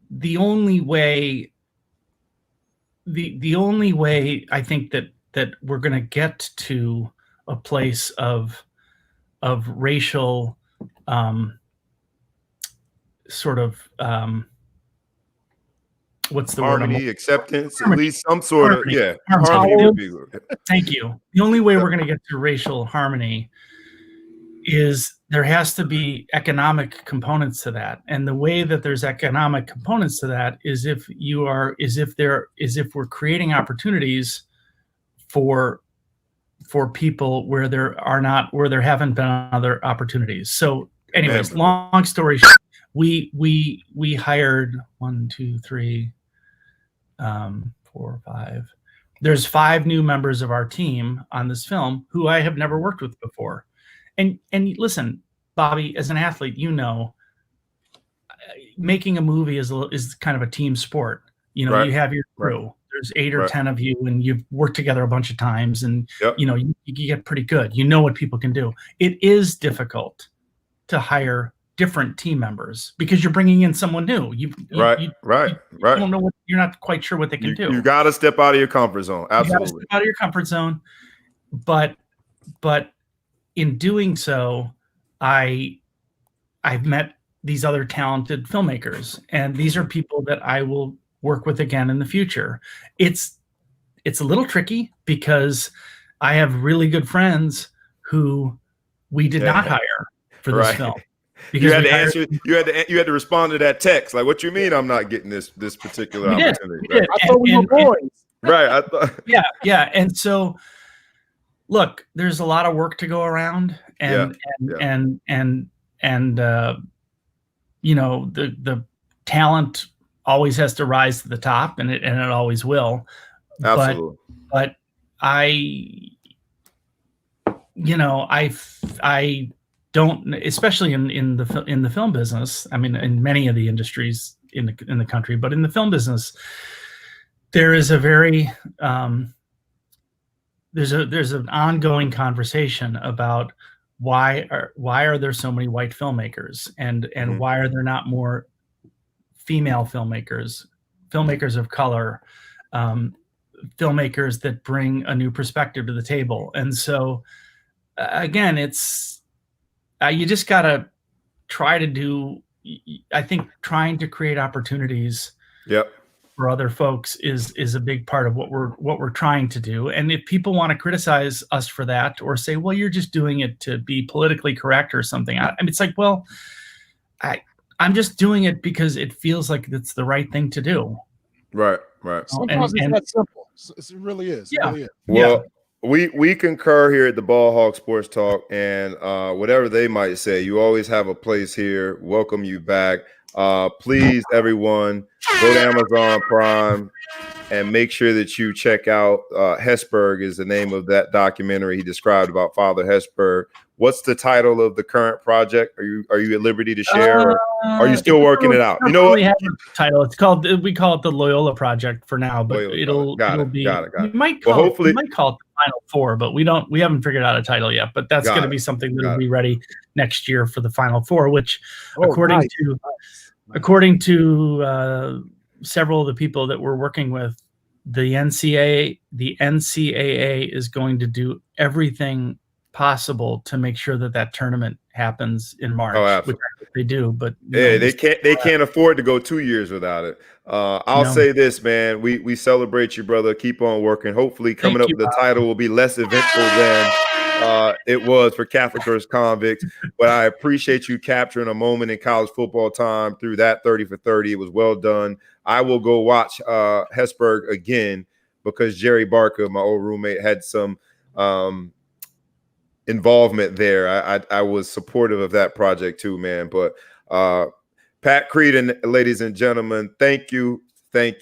the only way I think that we're going to get to a place of racial sort of what's the harmony, word? Acceptance, harmony. At least some sort harmony. of harmony. Thank you. The only way we're going to get to racial harmony is there has to be economic components to that, and the way that there's economic components to that is if we're creating opportunities for people where there haven't been other opportunities. So, anyways, long story short, we hired 1, 2, 3, 4, 5. There's 5 new members of our team on this film who I have never worked with before. And listen, Bobby, as an athlete, making a movie is kind of a team sport. You have your crew. there's 8 or Right. 10 of you, and you've worked together a bunch of times, and Yep. you get pretty good. You know what people can do. It is difficult to hire different team members because you're bringing in someone new. You don't know what, you're not quite sure what they can do. You got to step out of your comfort zone. Absolutely. You got to step out of your comfort zone. But in doing so, I've met these other talented filmmakers, and these are people that I will work with again in the future. It's a little tricky because I have really good friends who we did not hire for this film. Because you had to answer. You had to respond to that text. Like, what you mean? I'm not getting this particular opportunity. We did. I thought we were boys. Right. I thought. Yeah. And so, look, there's a lot of work to go around, and the talent always has to rise to the top, and it always will. Absolutely. But I don't, especially in the film business. I mean, in many of the industries in the country, but in the film business, there is a very there's an ongoing conversation about why are there so many white filmmakers, and why are there not more female filmmakers of color, filmmakers that bring a new perspective to the table. And so again, it's you just gotta try to do, I think trying to create opportunities for other folks is a big part of what we're trying to do. And if people want to criticize us for that, or say, well, you're just doing it to be politically correct or something, I mean, it's like, well, I'm just doing it because it feels like it's the right thing to do. Right. Sometimes it's that simple. It really is. Yeah. It really is. Well, we concur here at the Ball Hawk Sports Talk, and whatever they might say, you always have a place here. Welcome you back. Please, everyone, go to Amazon Prime and make sure that you check out Hesburgh is the name of that documentary he described about Father Hesburgh. What's the title of the current project? Are you at liberty to share, or are you still working it out? You know what? Title. We call it the Loyola Project for now, but it'll be. Got it. We might call it the Final Four, but we haven't figured out a title yet. But that's going to be something that'll be ready next year for the Final Four, which, according to several of the people that we're working with, the NCAA is going to do everything possible to make sure that tournament happens in March, which they do, but they can't afford to go 2 years without it. I'll say this, man, we celebrate you, brother. Keep on working. Hopefully coming up with the title will be less eventful than it was for Catholic vs. Convicts, but I appreciate you capturing a moment in college football time through that 30 for 30. It was well done. I will go watch Hesburgh again because Jerry Barker, my old roommate, had some involvement there. I was supportive of that project too, man. But Pat Creed and ladies and gentlemen, thank you, and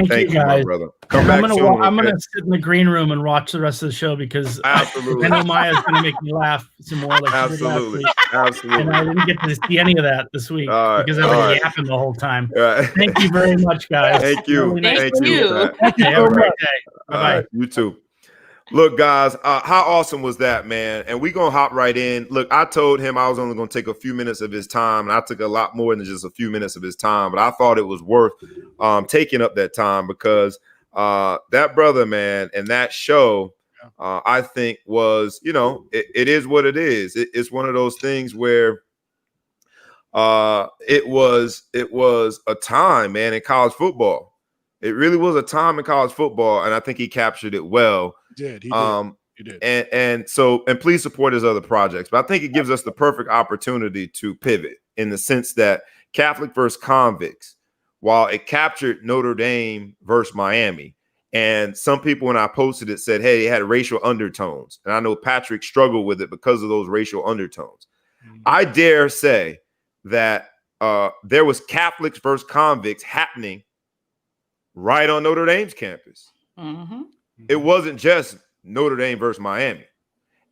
thank you, guys. My brother. I'm gonna sit in the green room and watch the rest of the show because I know Maya's gonna make me laugh some more. Like absolutely. And I didn't get to see any of that this week because I was yapping the whole time. Thank you very much, guys. Thank you. Really nice Thank you. Have a great day. Bye-bye. You too. Look, guys, how awesome was that, man? And we're going to hop right in. Look, I told him I was only going to take a few minutes of his time, and I took a lot more than just a few minutes of his time, but I thought it was worth taking up that time because that brother, man, and that show, I think was, it is what it is. It's one of those things where it was a time, man, in college football. It really was a time in college football, and I think he captured it well. He did. And please support his other projects. But I think it gives us the perfect opportunity to pivot in the sense that Catholic versus Convicts, while it captured Notre Dame versus Miami, and some people when I posted it said, hey, it had racial undertones. And I know Patrick struggled with it because of those racial undertones. Mm-hmm. I dare say that there was Catholics versus Convicts happening right on Notre Dame's campus. Mm-hmm. It wasn't just Notre Dame versus Miami.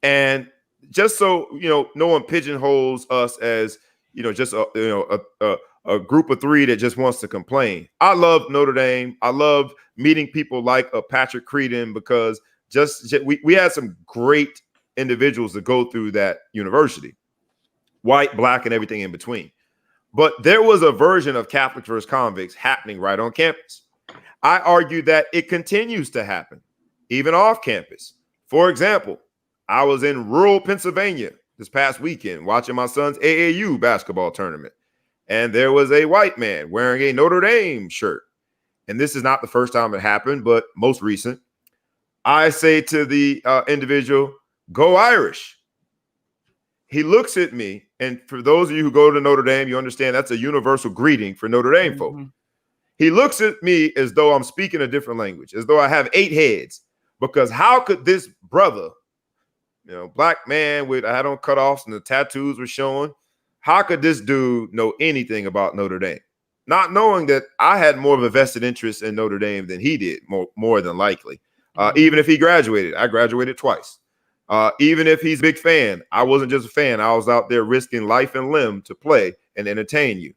And just so, no one pigeonholes us as, just a a group of three that just wants to complain. I love Notre Dame. I love meeting people like Patrick Creedon, because we had some great individuals to go through that university, white, black, and everything in between. But there was a version of Catholics versus Convicts happening right on campus. I argue that it continues to happen, even off campus. For example, I was in rural Pennsylvania this past weekend watching my son's AAU basketball tournament, and there was a white man wearing a Notre Dame shirt. And this is not the first time it happened, but most recent. I say to the individual, "Go Irish." He looks at me, and for those of you who go to Notre Dame, you understand that's a universal greeting for Notre Dame folk. He looks at me as though I'm speaking a different language, as though I have 8 heads, because how could this brother, black man with, I had on cutoffs and the tattoos were showing, how could this dude know anything about Notre Dame? Not knowing that I had more of a vested interest in Notre Dame than he did, more than likely. Even if he graduated, I graduated twice. Even if he's a big fan, I wasn't just a fan. I was out there risking life and limb to play and entertain you.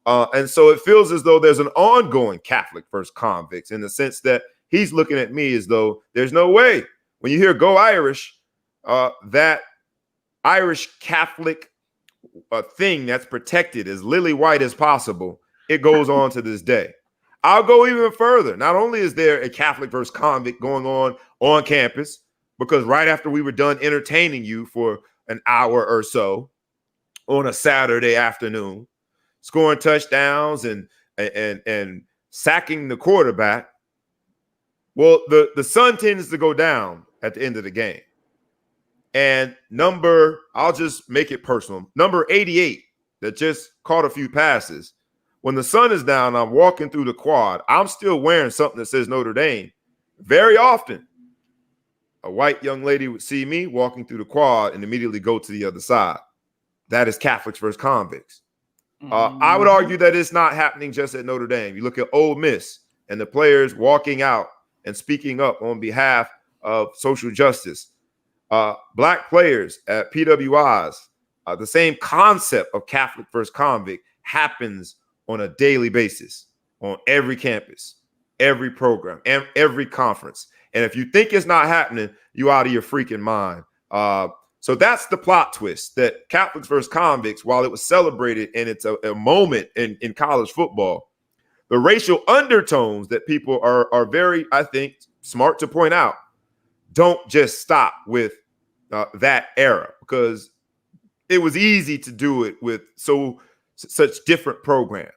And so it feels as though there's an ongoing Catholic versus Convicts, in the sense that he's looking at me as though there's no way. When you hear "Go Irish," that Irish Catholic thing that's protected as lily white as possible, it goes on to this day. I'll go even further. Not only is there a Catholic versus Convict going on campus, because right after we were done entertaining you for an hour or so on a Saturday afternoon, scoring touchdowns and sacking the quarterback, well, the sun tends to go down at the end of the game. And I'll just make it personal, number 88 that just caught a few passes, when the sun is down, I'm walking through the quad, I'm still wearing something that says Notre Dame. Very often, a white young lady would see me walking through the quad and immediately go to the other side. That is Catholics versus Convicts. I would argue that it's not happening just at Notre Dame. You look at Ole Miss and the players walking out and speaking up on behalf of social justice. Black players at PWIs, the same concept of Catholic versus Convict happens on a daily basis on every campus, every program, and every conference. And if you think it's not happening, you out of your freaking mind. So that's the plot twist, that Catholics versus Convicts, while it was celebrated and it's a moment in college football, the racial undertones that people are very, I think, smart to point out, don't just stop with that era, because it was easy to do it with such different programs.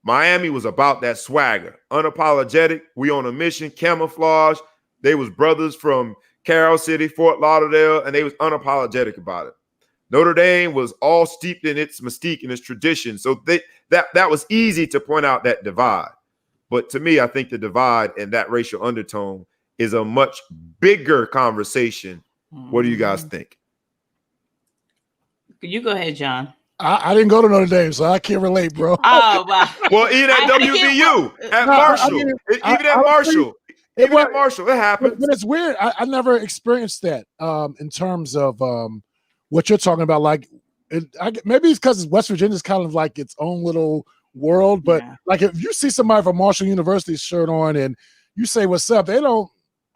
Miami was about that swagger, unapologetic. We on a mission, camouflage. They was brothers from Carroll City, Fort Lauderdale, and they was unapologetic about it. Notre Dame was all steeped in its mystique and its tradition. So that was easy to point out that divide. But to me, I think the divide and that racial undertone is a much bigger conversation. What do you guys think? You go ahead, John. I didn't go to Notre Dame, so I can't relate, bro. Oh, wow. Well, even at WVU, at Marshall, even at Marshall, it happens. But it's weird. I never experienced that in terms of what you're talking about. Like, maybe it's because West Virginia is kind of like its own little world. But like, if you see somebody from Marshall University's shirt on and you say what's up, they don't.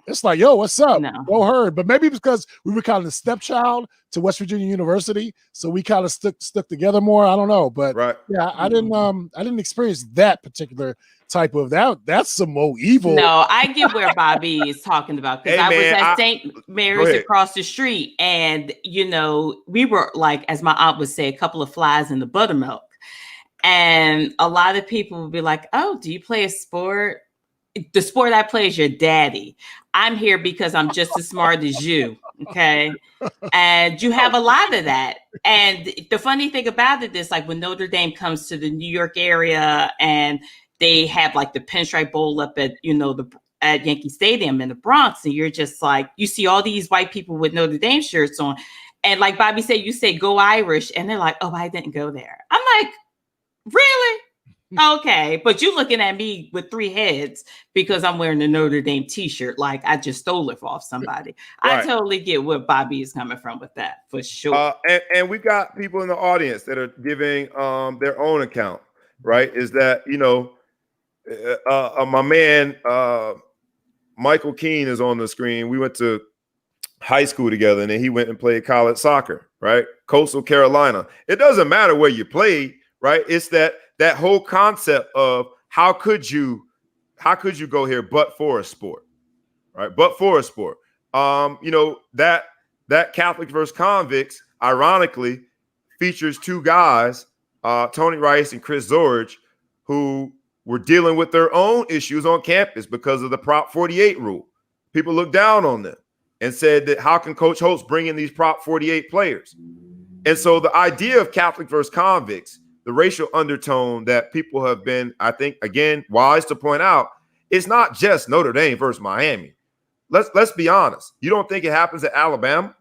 It's like, yo, what's up? No. Go Herd. But maybe because we were kind of the stepchild to West Virginia University, so we kind of stuck together more. I don't know, but yeah, I didn't experience that particular type of that. That's some more evil. No, I get where Bobby is talking about, because I was at St. Mary's across the street, and we were like, as my aunt would say, a couple of flies in the buttermilk, and a lot of people would be like, "Oh, do you play a sport? The sport I play is your daddy. I'm here because I'm just as smart as you." Okay. And you have a lot of that. And the funny thing about it is, like, when Notre Dame comes to the New York area and they have like the Pinstripe Bowl up at, at Yankee Stadium in the Bronx, and you're just like, you see all these white people with Notre Dame shirts on. And like Bobby said, you say "Go Irish," and they're like, "Oh, I didn't go there." I'm like, really? Okay, but you looking at me with 3 heads because I'm wearing a Notre Dame t-shirt like I just stole it off somebody. Right. I totally get where Bobby is coming from with that, for sure. And we got people in the audience that are giving their own account. right, is that, my man Michael Keene is on the screen. We went to high school together, and then he went and played college soccer, right? Coastal Carolina. It doesn't matter where you played, right? It's that whole concept of how could you go here but for a sport, right? But for a sport. That Catholic versus Convicts, ironically, features two guys, Tony Rice and Chris Zorich, who were dealing with their own issues on campus because of the Prop 48 rule. People looked down on them and said that how can Coach Holtz bring in these Prop 48 players? And so the idea of Catholic versus Convicts, the racial undertone that people have been, I think, again, wise to point out, it's not just Notre Dame versus Miami. Let's be honest. You don't think it happens at Alabama?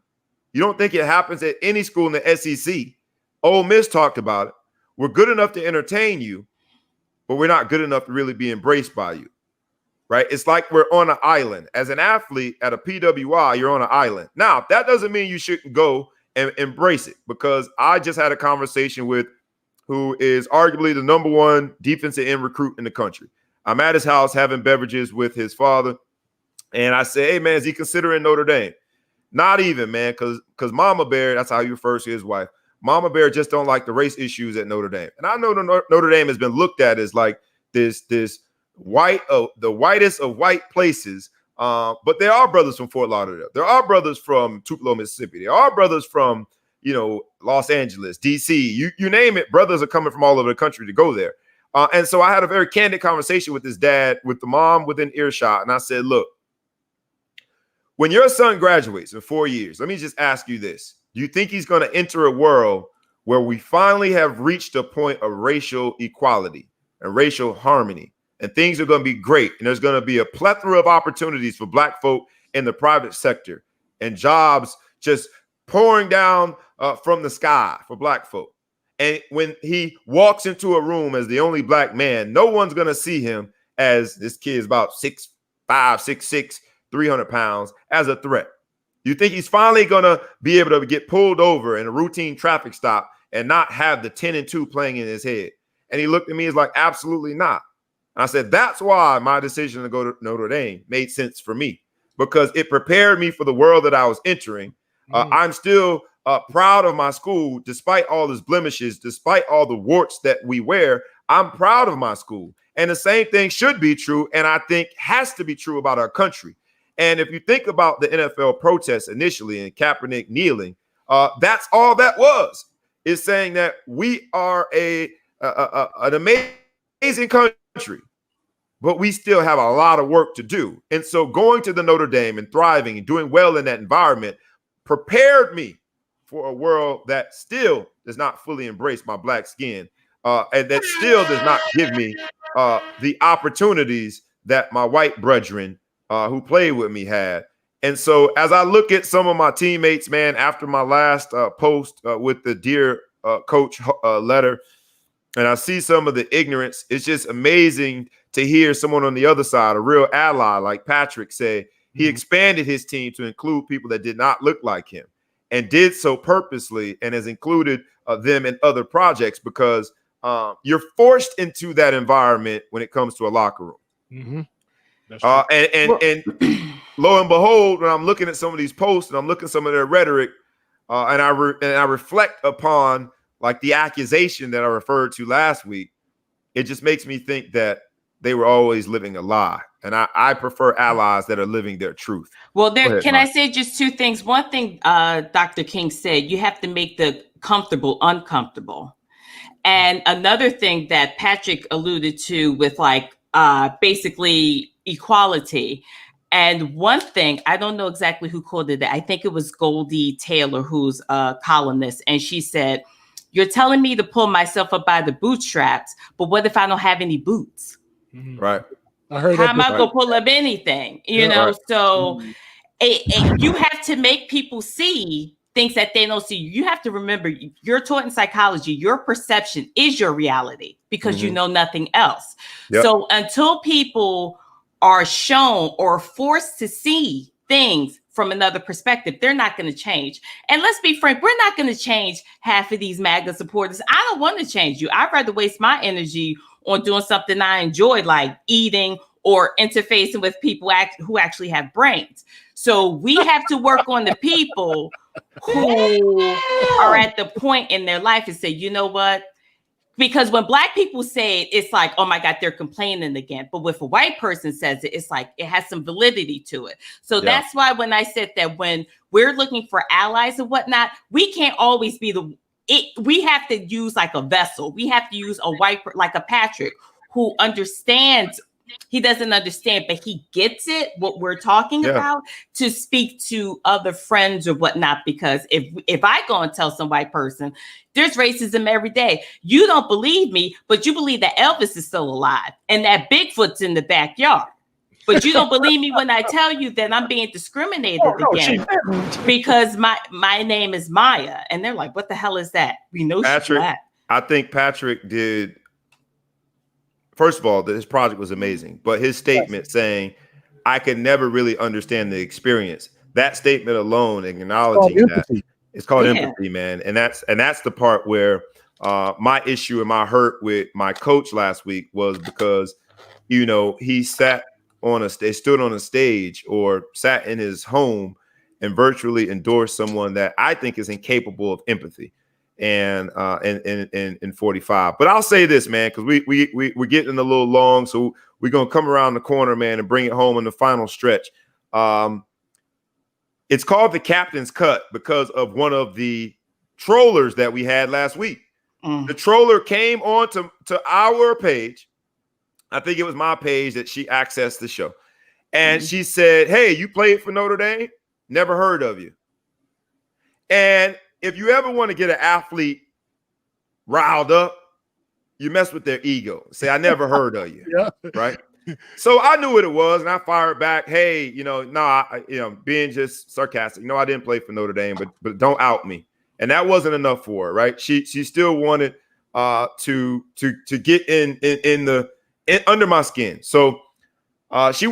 You don't think it happens at any school in the SEC? Ole Miss talked about it. We're good enough to entertain you, but we're not good enough to really be embraced by you, right? It's like we're on an island. As an athlete at a PWI, you're on an island. Now, that doesn't mean you shouldn't go and embrace it, because I just had a conversation with who is arguably the number one defensive end recruit in the country. I'm at his house having beverages with his father, and I say, hey, man, is he considering Notre Dame? Not even, man, because Mama Bear, that's how he refers to his wife, Mama Bear just don't like the race issues at Notre Dame. And I know Notre Dame has been looked at as like this white, the whitest of white places. But there are brothers from Fort Lauderdale. There are brothers from Tupelo, Mississippi. There are brothers from, Los Angeles, DC. You name it. Brothers are coming from all over the country to go there. And so I had a very candid conversation with his dad, with the mom within earshot. And I said, look, when your son graduates in 4 years, let me just ask you this. Do you think he's going to enter a world where we finally have reached a point of racial equality and racial harmony, and things are going to be great, and there's going to be a plethora of opportunities for Black folk in the private sector and jobs just pouring down from the sky for Black folk? And when he walks into a room as the only Black man, no one's going to see him as this kid is about 6'5", 6'6", 300 pounds as a threat. You think he's finally going to be able to get pulled over in a routine traffic stop and not have the 10 and 2 playing in his head? And he looked at me as like, absolutely not. And I said, that's why my decision to go to Notre Dame made sense for me, because it prepared me for the world that I was entering. I'm still proud of my school, despite all its blemishes, despite all the warts that we wear. I'm proud of my school. And the same thing should be true, and I think has to be true about our country. And if you think about the NFL protests initially and Kaepernick kneeling, that's all that was, is saying that we are an amazing country, but we still have a lot of work to do. And so going to the Notre Dame and thriving and doing well in that environment prepared me for a world that still does not fully embrace my Black skin, and that still does not give me the opportunities that my white brethren who played with me had. And so as I look at some of my teammates, man, after my last post with the Dear Coach letter, and I see some of the ignorance, it's just amazing to hear someone on the other side, a real ally like Patrick, say he expanded his team to include people that did not look like him, and did so purposely, and has included them in other projects, because you're forced into that environment when it comes to a locker room. And lo and behold, when I'm looking at some of these posts and I'm looking at some of their rhetoric, and I reflect upon like the accusation that I referred to last week, it just makes me think that they were always living a lie. And I prefer allies that are living their truth. Well, I say just two things? One thing Dr. King said, you have to make the comfortable uncomfortable. And another thing that Patrick alluded to with like basically equality. And one thing, I don't know exactly who called it. I think it was Goldie Taylor, who's a columnist. And she said, you're telling me to pull myself up by the bootstraps, but what if I don't have any boots? Right. I heard How am I going to pull up anything? You know, right. So you have to make people see things that they don't see. You have to remember, you're taught in psychology, your perception is your reality because you know nothing else. Yep. So until people are shown or forced to see things from another perspective. They're not going to change. And let's be frank, we're not going to change half of these MAGA supporters. I don't want to change you. I'd rather waste my energy on doing something I enjoy, like eating or interfacing with people who actually have brains. So we have to work on the people who are at the point in their life and say, you know what? Because when Black people say it, it's like, oh my God, they're complaining again. But if a white person says it, it's like it has some validity to it. So that's why when I said that when we're looking for allies and whatnot, we can't always be we have to use like a vessel. We have to use a white, like a Patrick, who understands. He doesn't understand, but he gets it, what we're talking about, to speak to other friends or whatnot. Because if I go and tell some white person, there's racism every day. You don't believe me, but you believe that Elvis is still alive and that Bigfoot's in the backyard. But you don't believe me when I tell you that I'm being discriminated against because my name is Maya. And they're like, what the hell is that? We know Patrick, she's Black. I think Patrick did. First of all, his project was amazing, but his statement saying, I could never really understand the experience, that statement alone, acknowledging that, it's called empathy, man. And that's the part where my issue and my hurt with my coach last week was because, you know, he stood on a stage or sat in his home and virtually endorsed someone that I think is incapable of empathy. And in 45. But I'll say this, man, because we're getting a little long, so we're gonna come around the corner, man, and bring it home in the final stretch. It's called the Captain's Cut because of one of the trollers that we had last week. The troller came on to our page. I think it was my page that she accessed the show, and she said, "Hey, you played for Notre Dame? Never heard of you." And if you ever want to get an athlete riled up, you mess with their ego. Say, I never heard of you, right? So I knew what it was, and I fired back, hey, you know, being just sarcastic. No, I didn't play for Notre Dame, but don't out me. And that wasn't enough for her, right? She still wanted to get in under my skin. So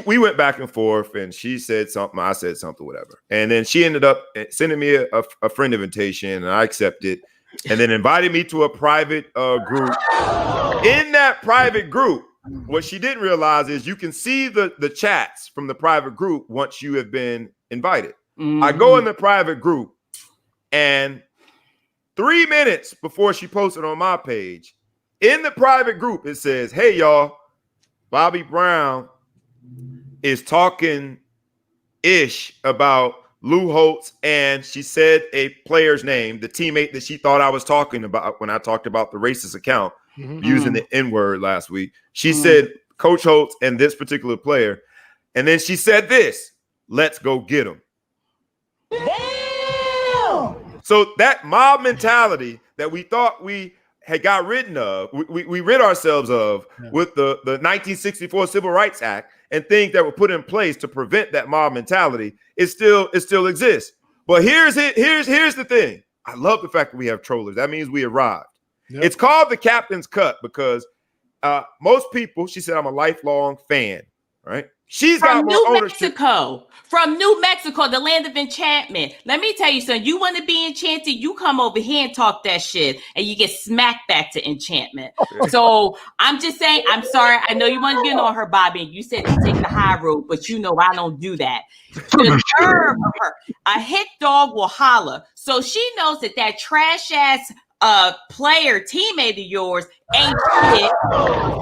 we went back and forth, and she said something, I said something, whatever. And then she ended up sending me a friend invitation, and I accepted, and then invited me to a private group. In that private group, what she didn't realize is you can see the chats from the private group once you have been invited. I go in the private group, and 3 minutes before she posted on my page, in the private group, it says, hey, y'all, Bobby Brown is talking ish about Lou Holtz, and she said a player's name, the teammate that she thought I was talking about when I talked about the racist account using the N-word last week. She said Coach Holtz and this particular player, and then she said this, let's go get him. Damn! So that mob mentality that we thought we had got rid of, we rid ourselves of with the 1964 Civil Rights Act, and things that were put in place to prevent that mob mentality, it still exists. But here's the thing. I love the fact that we have trollers. That means we arrived. Yep. It's called the Captain's Cut because most people, she said, I'm a lifelong fan, right? She's got more ownership. From New Mexico, the land of enchantment. Let me tell you something. You want to be enchanted, you come over here and talk that shit, and you get smacked back to enchantment. So I'm just saying, I'm sorry. I know you want to get on her, Bobby. You said you take the high road, but you know I don't do that. The nerve of her. A hit dog will holler. So she knows that trash ass player teammate of yours ain't shit.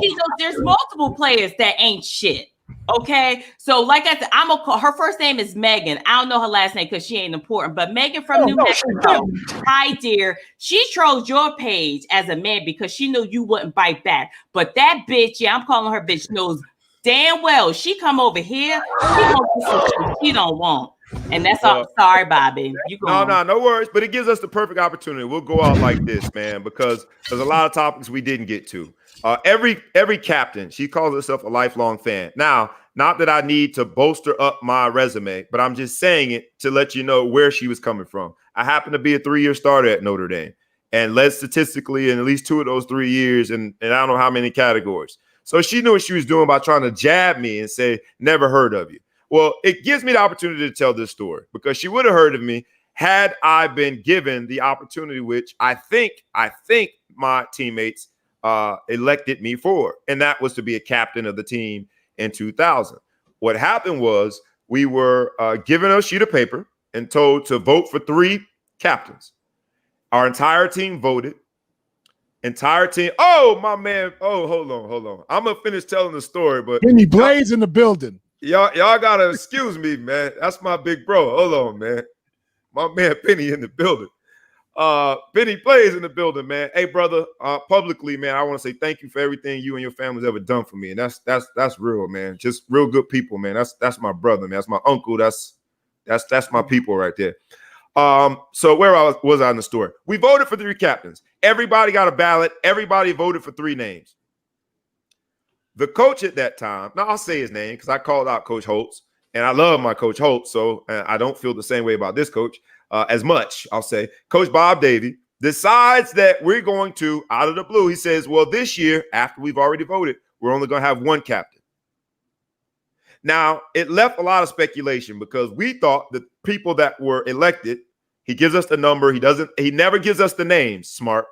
She knows there's multiple players that ain't shit. Okay, so like I said, I'm gonna call her first name is Megan. I don't know her last name because she ain't important, but Megan from New Mexico. Hi, dear. She trolled your page as a man because she knew you wouldn't bite back. But that bitch, I'm calling her bitch, knows damn well she come over here, she gonna do some shit she don't want. And that's all. Sorry, Bobby. No worries. But it gives us the perfect opportunity. We'll go out like this, man, because there's a lot of topics we didn't get to. Every captain, she calls herself a lifelong fan. Now, not that I need to bolster up my resume, but I'm just saying it to let you know where she was coming from. I happen to be a 3-year starter at Notre Dame and led statistically in at least 2 of those 3 years, and I don't know how many categories. So she knew what she was doing by trying to jab me and say, never heard of you. Well, it gives me the opportunity to tell this story because she would have heard of me had I been given the opportunity, which I think my teammates elected me for, and that was to be a captain of the team in 2000. What happened was we were given a sheet of paper and told to vote for 3 captains. Our entire team voted. Entire team. Oh, my man. Oh, hold on. I'm gonna finish telling the story, but Penny Blaze in the building. Y'all gotta excuse me, man. That's my big bro. Hold on, man. My man Penny in the building. Penny Blaze in the building, man. Hey, brother. Publicly, man, I want to say thank you for everything you and your family's ever done for me, and that's real, man. Just real good people, man. That's my brother, man. That's my uncle. That's my people right there. So where was I in the story? We voted for 3 captains. Everybody got a ballot. Everybody voted for 3 names. The coach at that time, now I'll say his name because I called out Coach Holtz, and I love my Coach Holtz, so I don't feel the same way about this coach as much, I'll say. Coach Bob Davie decides that we're going to, out of the blue, he says, well, this year, after we've already voted, we're only going to have 1 captain. Now, it left a lot of speculation because we thought the people that were elected, he gives us the number, he never gives us the names, smart,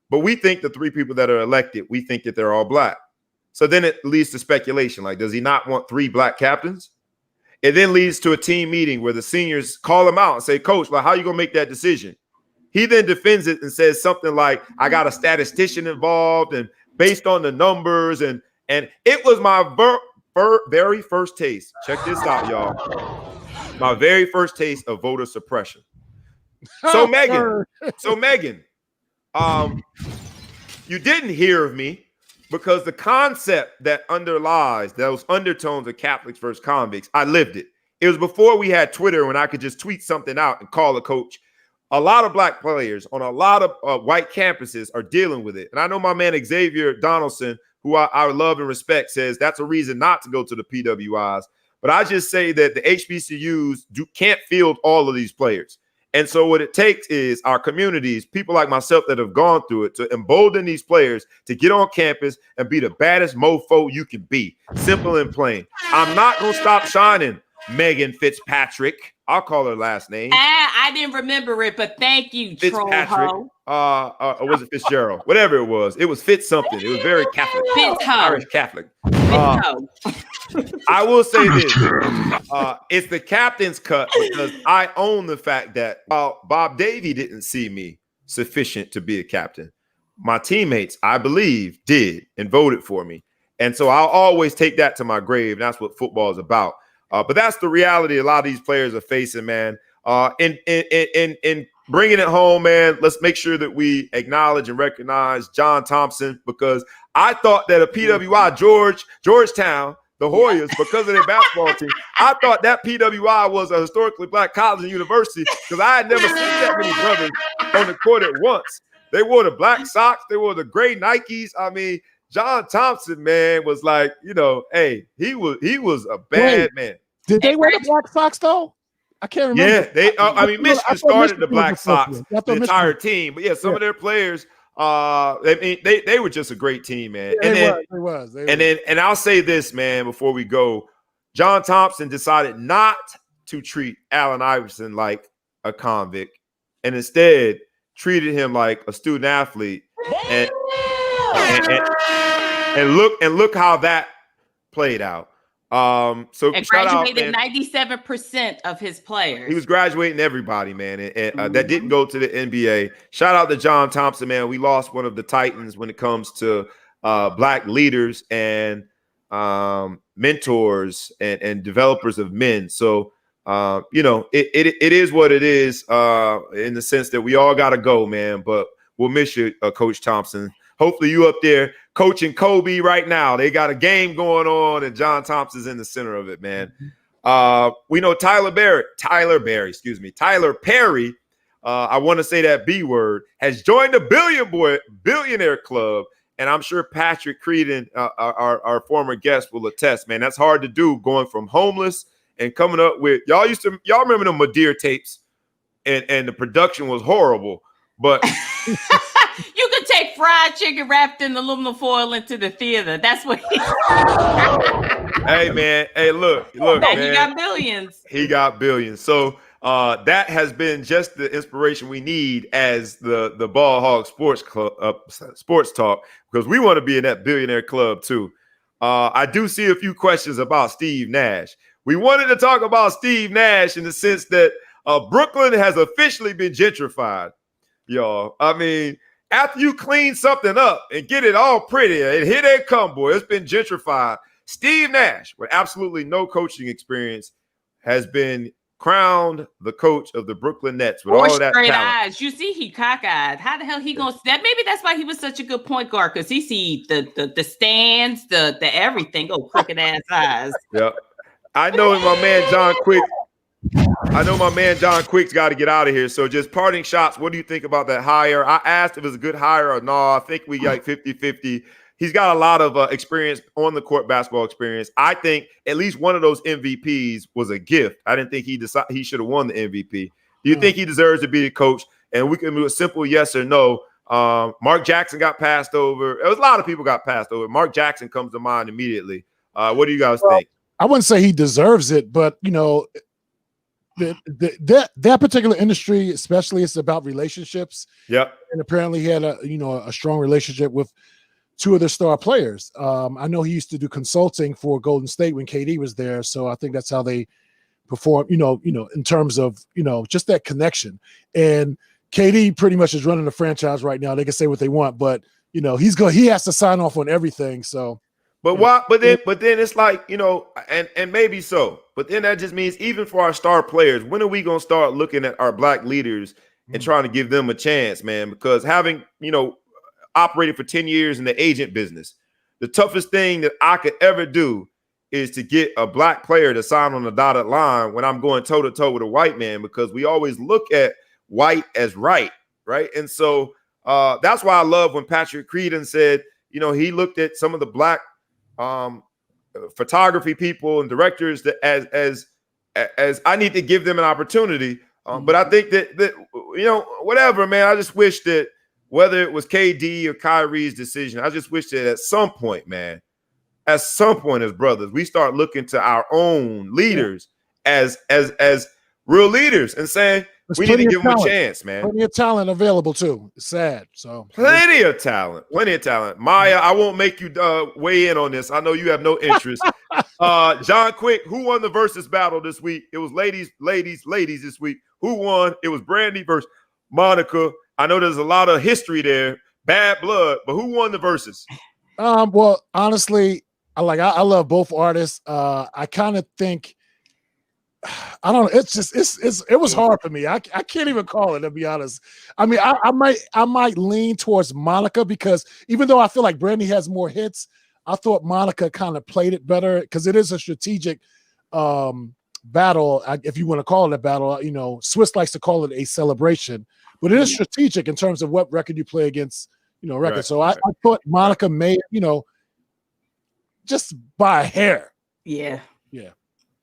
but we think the 3 people that are elected, we think that they're all black. So then it leads to speculation. Like, does he not want 3 black captains? It then leads to a team meeting where the seniors call him out and say, Coach, like, how are you going to make that decision? He then defends it and says something like, I got a statistician involved and based on the numbers. And it was my very first taste. Check this out, y'all. My very first taste of voter suppression. So Megan, you didn't hear of me. Because the concept that underlies those undertones of Catholics versus convicts, I lived it. It was before we had Twitter when I could just tweet something out and call a coach. A lot of black players on a lot of white campuses are dealing with it. And I know my man Xavier Donaldson, who I love and respect, says that's a reason not to go to the PWIs. But I just say that the HBCUs can't field all of these players. And so what it takes is our communities, people like myself that have gone through it, to embolden these players to get on campus and be the baddest mofo you can be. Simple and plain. I'm not going to stop shining, Megan Fitzpatrick. I'll call her last name. I didn't remember it, but thank you, Fitzpatrick. Or was it Fitzgerald? Whatever it was. It was Fitz something. It was very Catholic. Irish Catholic. I will say this. It's the captain's cut because I own the fact that while Bob Davie didn't see me sufficient to be a captain, my teammates, I believe, did and voted for me. And so I'll always take that to my grave. And that's what football is about. But that's the reality a lot of these players are facing, man. In bringing it home, man, let's make sure that we acknowledge and recognize John Thompson, because I thought that a PWI, Georgetown, the Hoyas, because of their basketball team, I thought that PWI was a historically black college and university because I had never seen that many brothers on the court at once. They wore the black socks. They wore the gray Nikes. I mean, John Thompson, man, was like, hey, he was a bad man. Did they wear the black socks though? I can't remember. Yeah, Michigan started the black socks, the entire team. But yeah, some of their players, they were just a great team, man. Yeah, and I'll say this, man, before we go, John Thompson decided not to treat Allen Iverson like a convict, and instead treated him like a student athlete. And look how that played out. And graduated 97% of his players. He was graduating everybody, man, and that didn't go to the NBA. Shout out to John Thompson, man. We lost one of the titans when it comes to black leaders and mentors and developers of men. So it is what it is in the sense that we all got to go, man. But we'll miss you, Coach Thompson. Hopefully you up there coaching Kobe right now. They got a game going on, and John Thompson's in the center of it, man. We know Tyler Perry, I want to say that B word, has joined the billionaire club. And I'm sure Patrick Creedon, our former guest, will attest, man. That's hard to do, going from homeless and coming up with y'all remember the Madeir tapes, and the production was horrible, but you could take fried chicken wrapped in aluminum foil into the theater. That's what Hey, man. Hey, look, Now man. he got billions. He got billions. So that has been just the inspiration we need as the Ball Hog Sports Club, Sports Talk, because we want to be in that billionaire club too. I do see a few questions about Steve Nash. We wanted to talk about Steve Nash in the sense that Brooklyn has officially been gentrified, y'all. I mean, after you clean something up and get it all pretty, and here they come, boy, it's been gentrified. Steve Nash, with absolutely no coaching experience, has been crowned the coach of the Brooklyn Nets with all that straight talent. eyes. You see, he cockeyed. How the hell he gonna that? Maybe that's why he was such a good point guard, because he see the stands, the everything. Oh, crooked ass eyes. Yep. I know my man John Quick. I know my man John Quick's got to get out of here. So just parting shots. What do you think about that hire? I asked if it was a good hire or no. I think we got 50-50. He's got a lot of experience on the court, basketball experience. I think at least one of those MVPs was a gift. I didn't think he should have won the MVP. Do you think he deserves to be a coach? And we can do a simple yes or no. Mark Jackson got passed over. A lot of people got passed over. Mark Jackson comes to mind immediately. What do you guys think? I wouldn't say he deserves it, but you know, that particular industry, especially, it's about relationships. Yep. And apparently he had a strong relationship with two of their star players. I know he used to do consulting for Golden State when KD was there, so I think that's how they perform. In terms of just that connection. And KD pretty much is running the franchise right now. They can say what they want, but he has to sign off on everything. So. But why? But then it's like, and maybe so. But then that just means even for our star players, when are we gonna start looking at our black leaders and trying to give them a chance, man? Because having operated for 10 years in the agent business, the toughest thing that I could ever do is to get a black player to sign on the dotted line when I'm going toe to toe with a white man, because we always look at white as right? And so that's why I love when Patrick Creedon said, he looked at some of the black photography people and directors that as I need to give them an opportunity. But I think that whatever, man, I just wish that whether it was KD or Kyrie's decision, I just wish that at some point as brothers, we start looking to our own leaders as real leaders and saying, we need to give them a chance, man. Plenty of talent available too. It's sad. So plenty of talent. Maya, I won't make you weigh in on this. I know you have no interest. John Quick, who won the versus battle this week? It was ladies this week. Who won? It was Brandy versus Monica. I know there's a lot of history there, bad blood, but who won the versus? Well, honestly, I love both artists. I kind of think, I don't know. It was hard for me. I can't even call it, to be honest. I mean, I might lean towards Monica, because even though I feel like Brandy has more hits, I thought Monica kind of played it better, because it is a strategic battle, if you want to call it a battle. Swiss likes to call it a celebration, but it is strategic in terms of what record you play against, record. Right, so I thought Monica may, just by a hair. Yeah.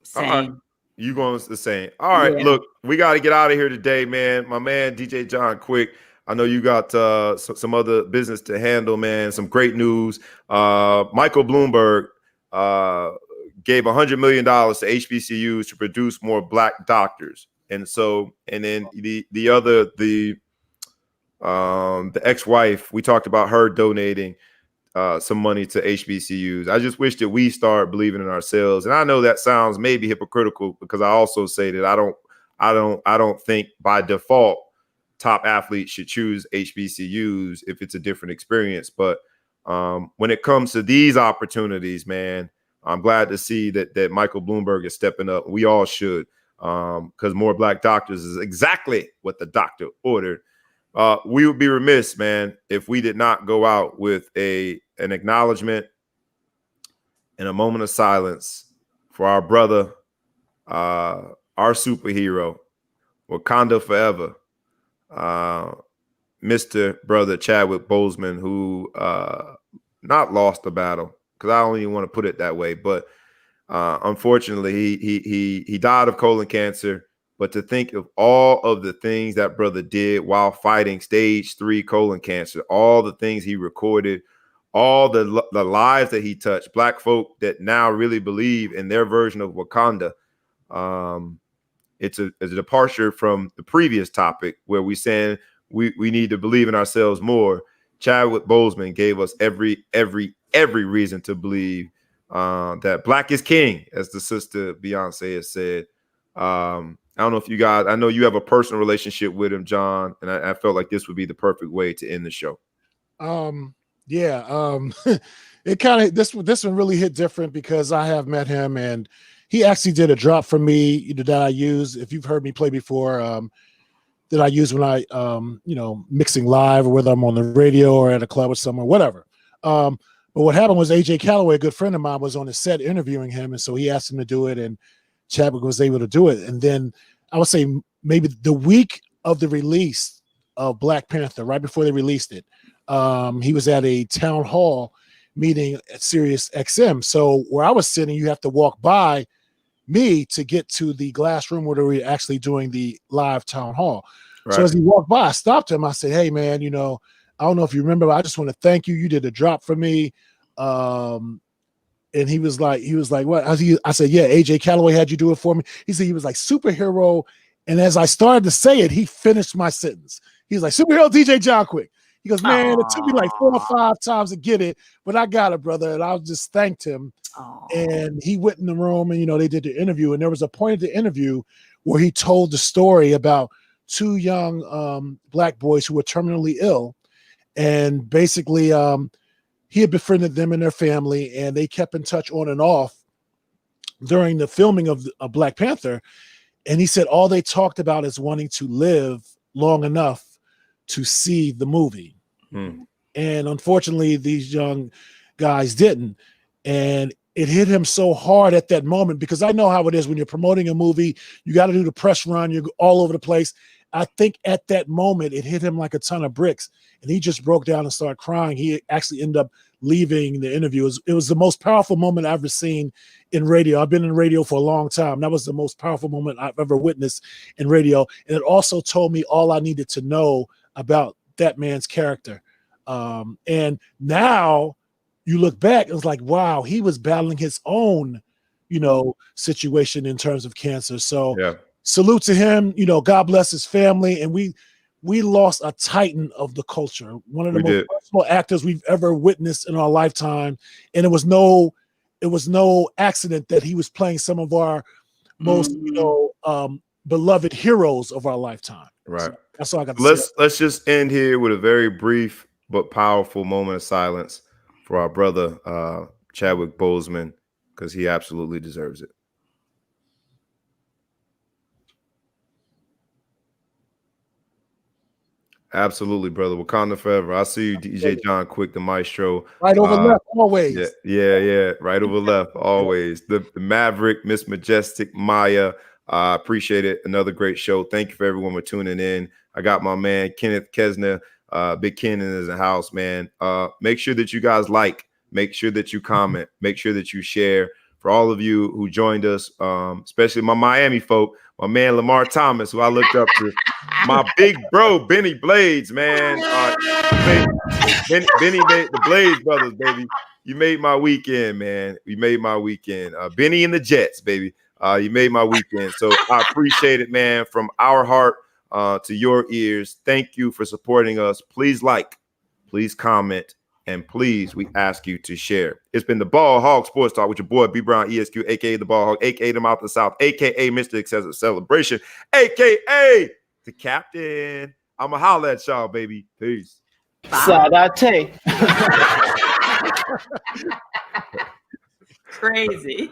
Same. You going the same. All right, Look, we got to get out of here today, man. My man, DJ John Quick, I know you got some other business to handle, man. Some great news. Michael Bloomberg gave $100 million to HBCUs to produce more black doctors. And then the ex-wife, we talked about her donating some money to HBCUs. I just wish that we start believing in ourselves. And I know that sounds maybe hypocritical, because I also say that I don't think by default top athletes should choose HBCUs if it's a different experience. But when it comes to these opportunities, man, I'm glad to see that Michael Bloomberg is stepping up. We all should, because more black doctors is exactly what the doctor ordered. We would be remiss, man, if we did not go out with an acknowledgement and a moment of silence for our brother, our superhero, Wakanda forever, Mr. Brother Chadwick Boseman, who not lost the battle, because I don't even want to put it that way, but unfortunately he died of colon cancer. But to think of all of the things that brother did while fighting stage 3 colon cancer, all the things he recorded, all the lives that he touched, Black folk that now really believe in their version of Wakanda. It's a departure from the previous topic where we saying we need to believe in ourselves more. Chadwick Boseman gave us every reason to believe that Black is king, as the sister Beyonce has said. I don't know if you guys, I know you have a personal relationship with him, John, and I felt like this would be the perfect way to end the show. It kind of this one really hit different because I have met him and he actually did a drop for me that I use. If you've heard me play before, that I use when I mixing live or whether I'm on the radio or at a club or somewhere, whatever. But what happened was AJ Calloway, a good friend of mine, was on the set interviewing him, and so he asked him to do it, and Chadwick was able to do it. And then I would say maybe the week of the release of Black Panther, right before they released it, he was at a town hall meeting at Sirius XM. So where I was sitting, you have to walk by me to get to the glass room where they were actually doing the live town hall. Right. So as he walked by, I stopped him. I said, "Hey, man, I don't know if you remember, but I just want to thank you. You did a drop for me." And he was like, "What?" I said, "Yeah, AJ Calloway had you do it for me." He said he was like superhero. And as I started to say it, he finished my sentence. He was like, "Superhero DJ John Quick." He goes, "Man, it took me like 4 or 5 times to get it, but I got it, brother." And I just thanked him. And he went in the room and, they did the interview. And there was a point of the interview where he told the story about 2 young Black boys who were terminally ill. And basically he had befriended them and their family, and they kept in touch on and off during the filming of Black Panther. And he said all they talked about is wanting to live long enough to see the movie. And unfortunately, these young guys didn't. And it hit him so hard at that moment, because I know how it is when you're promoting a movie, you got to do the press run, you're all over the place. I think at that moment, it hit him like a ton of bricks, and he just broke down and started crying. He actually ended up leaving the interview. It was the most powerful moment I've ever seen in radio. I've been in radio for a long time. That was the most powerful moment I've ever witnessed in radio. And it also told me all I needed to know about that man's character. And now you look back, it was like, wow, he was battling his own, situation in terms of cancer. So yeah. Salute to him, God bless his family. And we lost a titan of the culture, one of the most personal actors we've ever witnessed in our lifetime. And it was no accident that he was playing some of our most, beloved heroes of our lifetime. Right. So that's all I got to say. Let's just end here with a very brief but powerful moment of silence for our brother Chadwick Boseman, because he absolutely deserves it. Absolutely, brother. Wakanda forever. I see you, DJ John Quick, the maestro. Right over left, always. Yeah. Right over left, always. The Maverick, Miss Majestic, Maya. Appreciate it. Another great show. Thank you for everyone for tuning in. I got my man Kenneth Kesner. Big Ken in the house, man. Make sure that you guys like. Make sure that you comment. Make sure that you share. For all of you who joined us, especially my Miami folk, my man Lamar Thomas, who I looked up to, my big bro Benny Blades, man. Benny made the Blades brothers, baby. You made my weekend, man. You made my weekend. Benny and the Jets, baby. You made my weekend. So I appreciate it, man. From our heart to your ears, thank you for supporting us. Please like, please comment, and please, we ask you to share. It's been the Ball Hog Sports Talk with your boy B Brown ESQ, aka the Ball Hog, aka the Mouth of the South, aka Mr. Excessive Celebration, aka the Captain. I'ma holla at y'all, baby. Peace. Sadate. Crazy.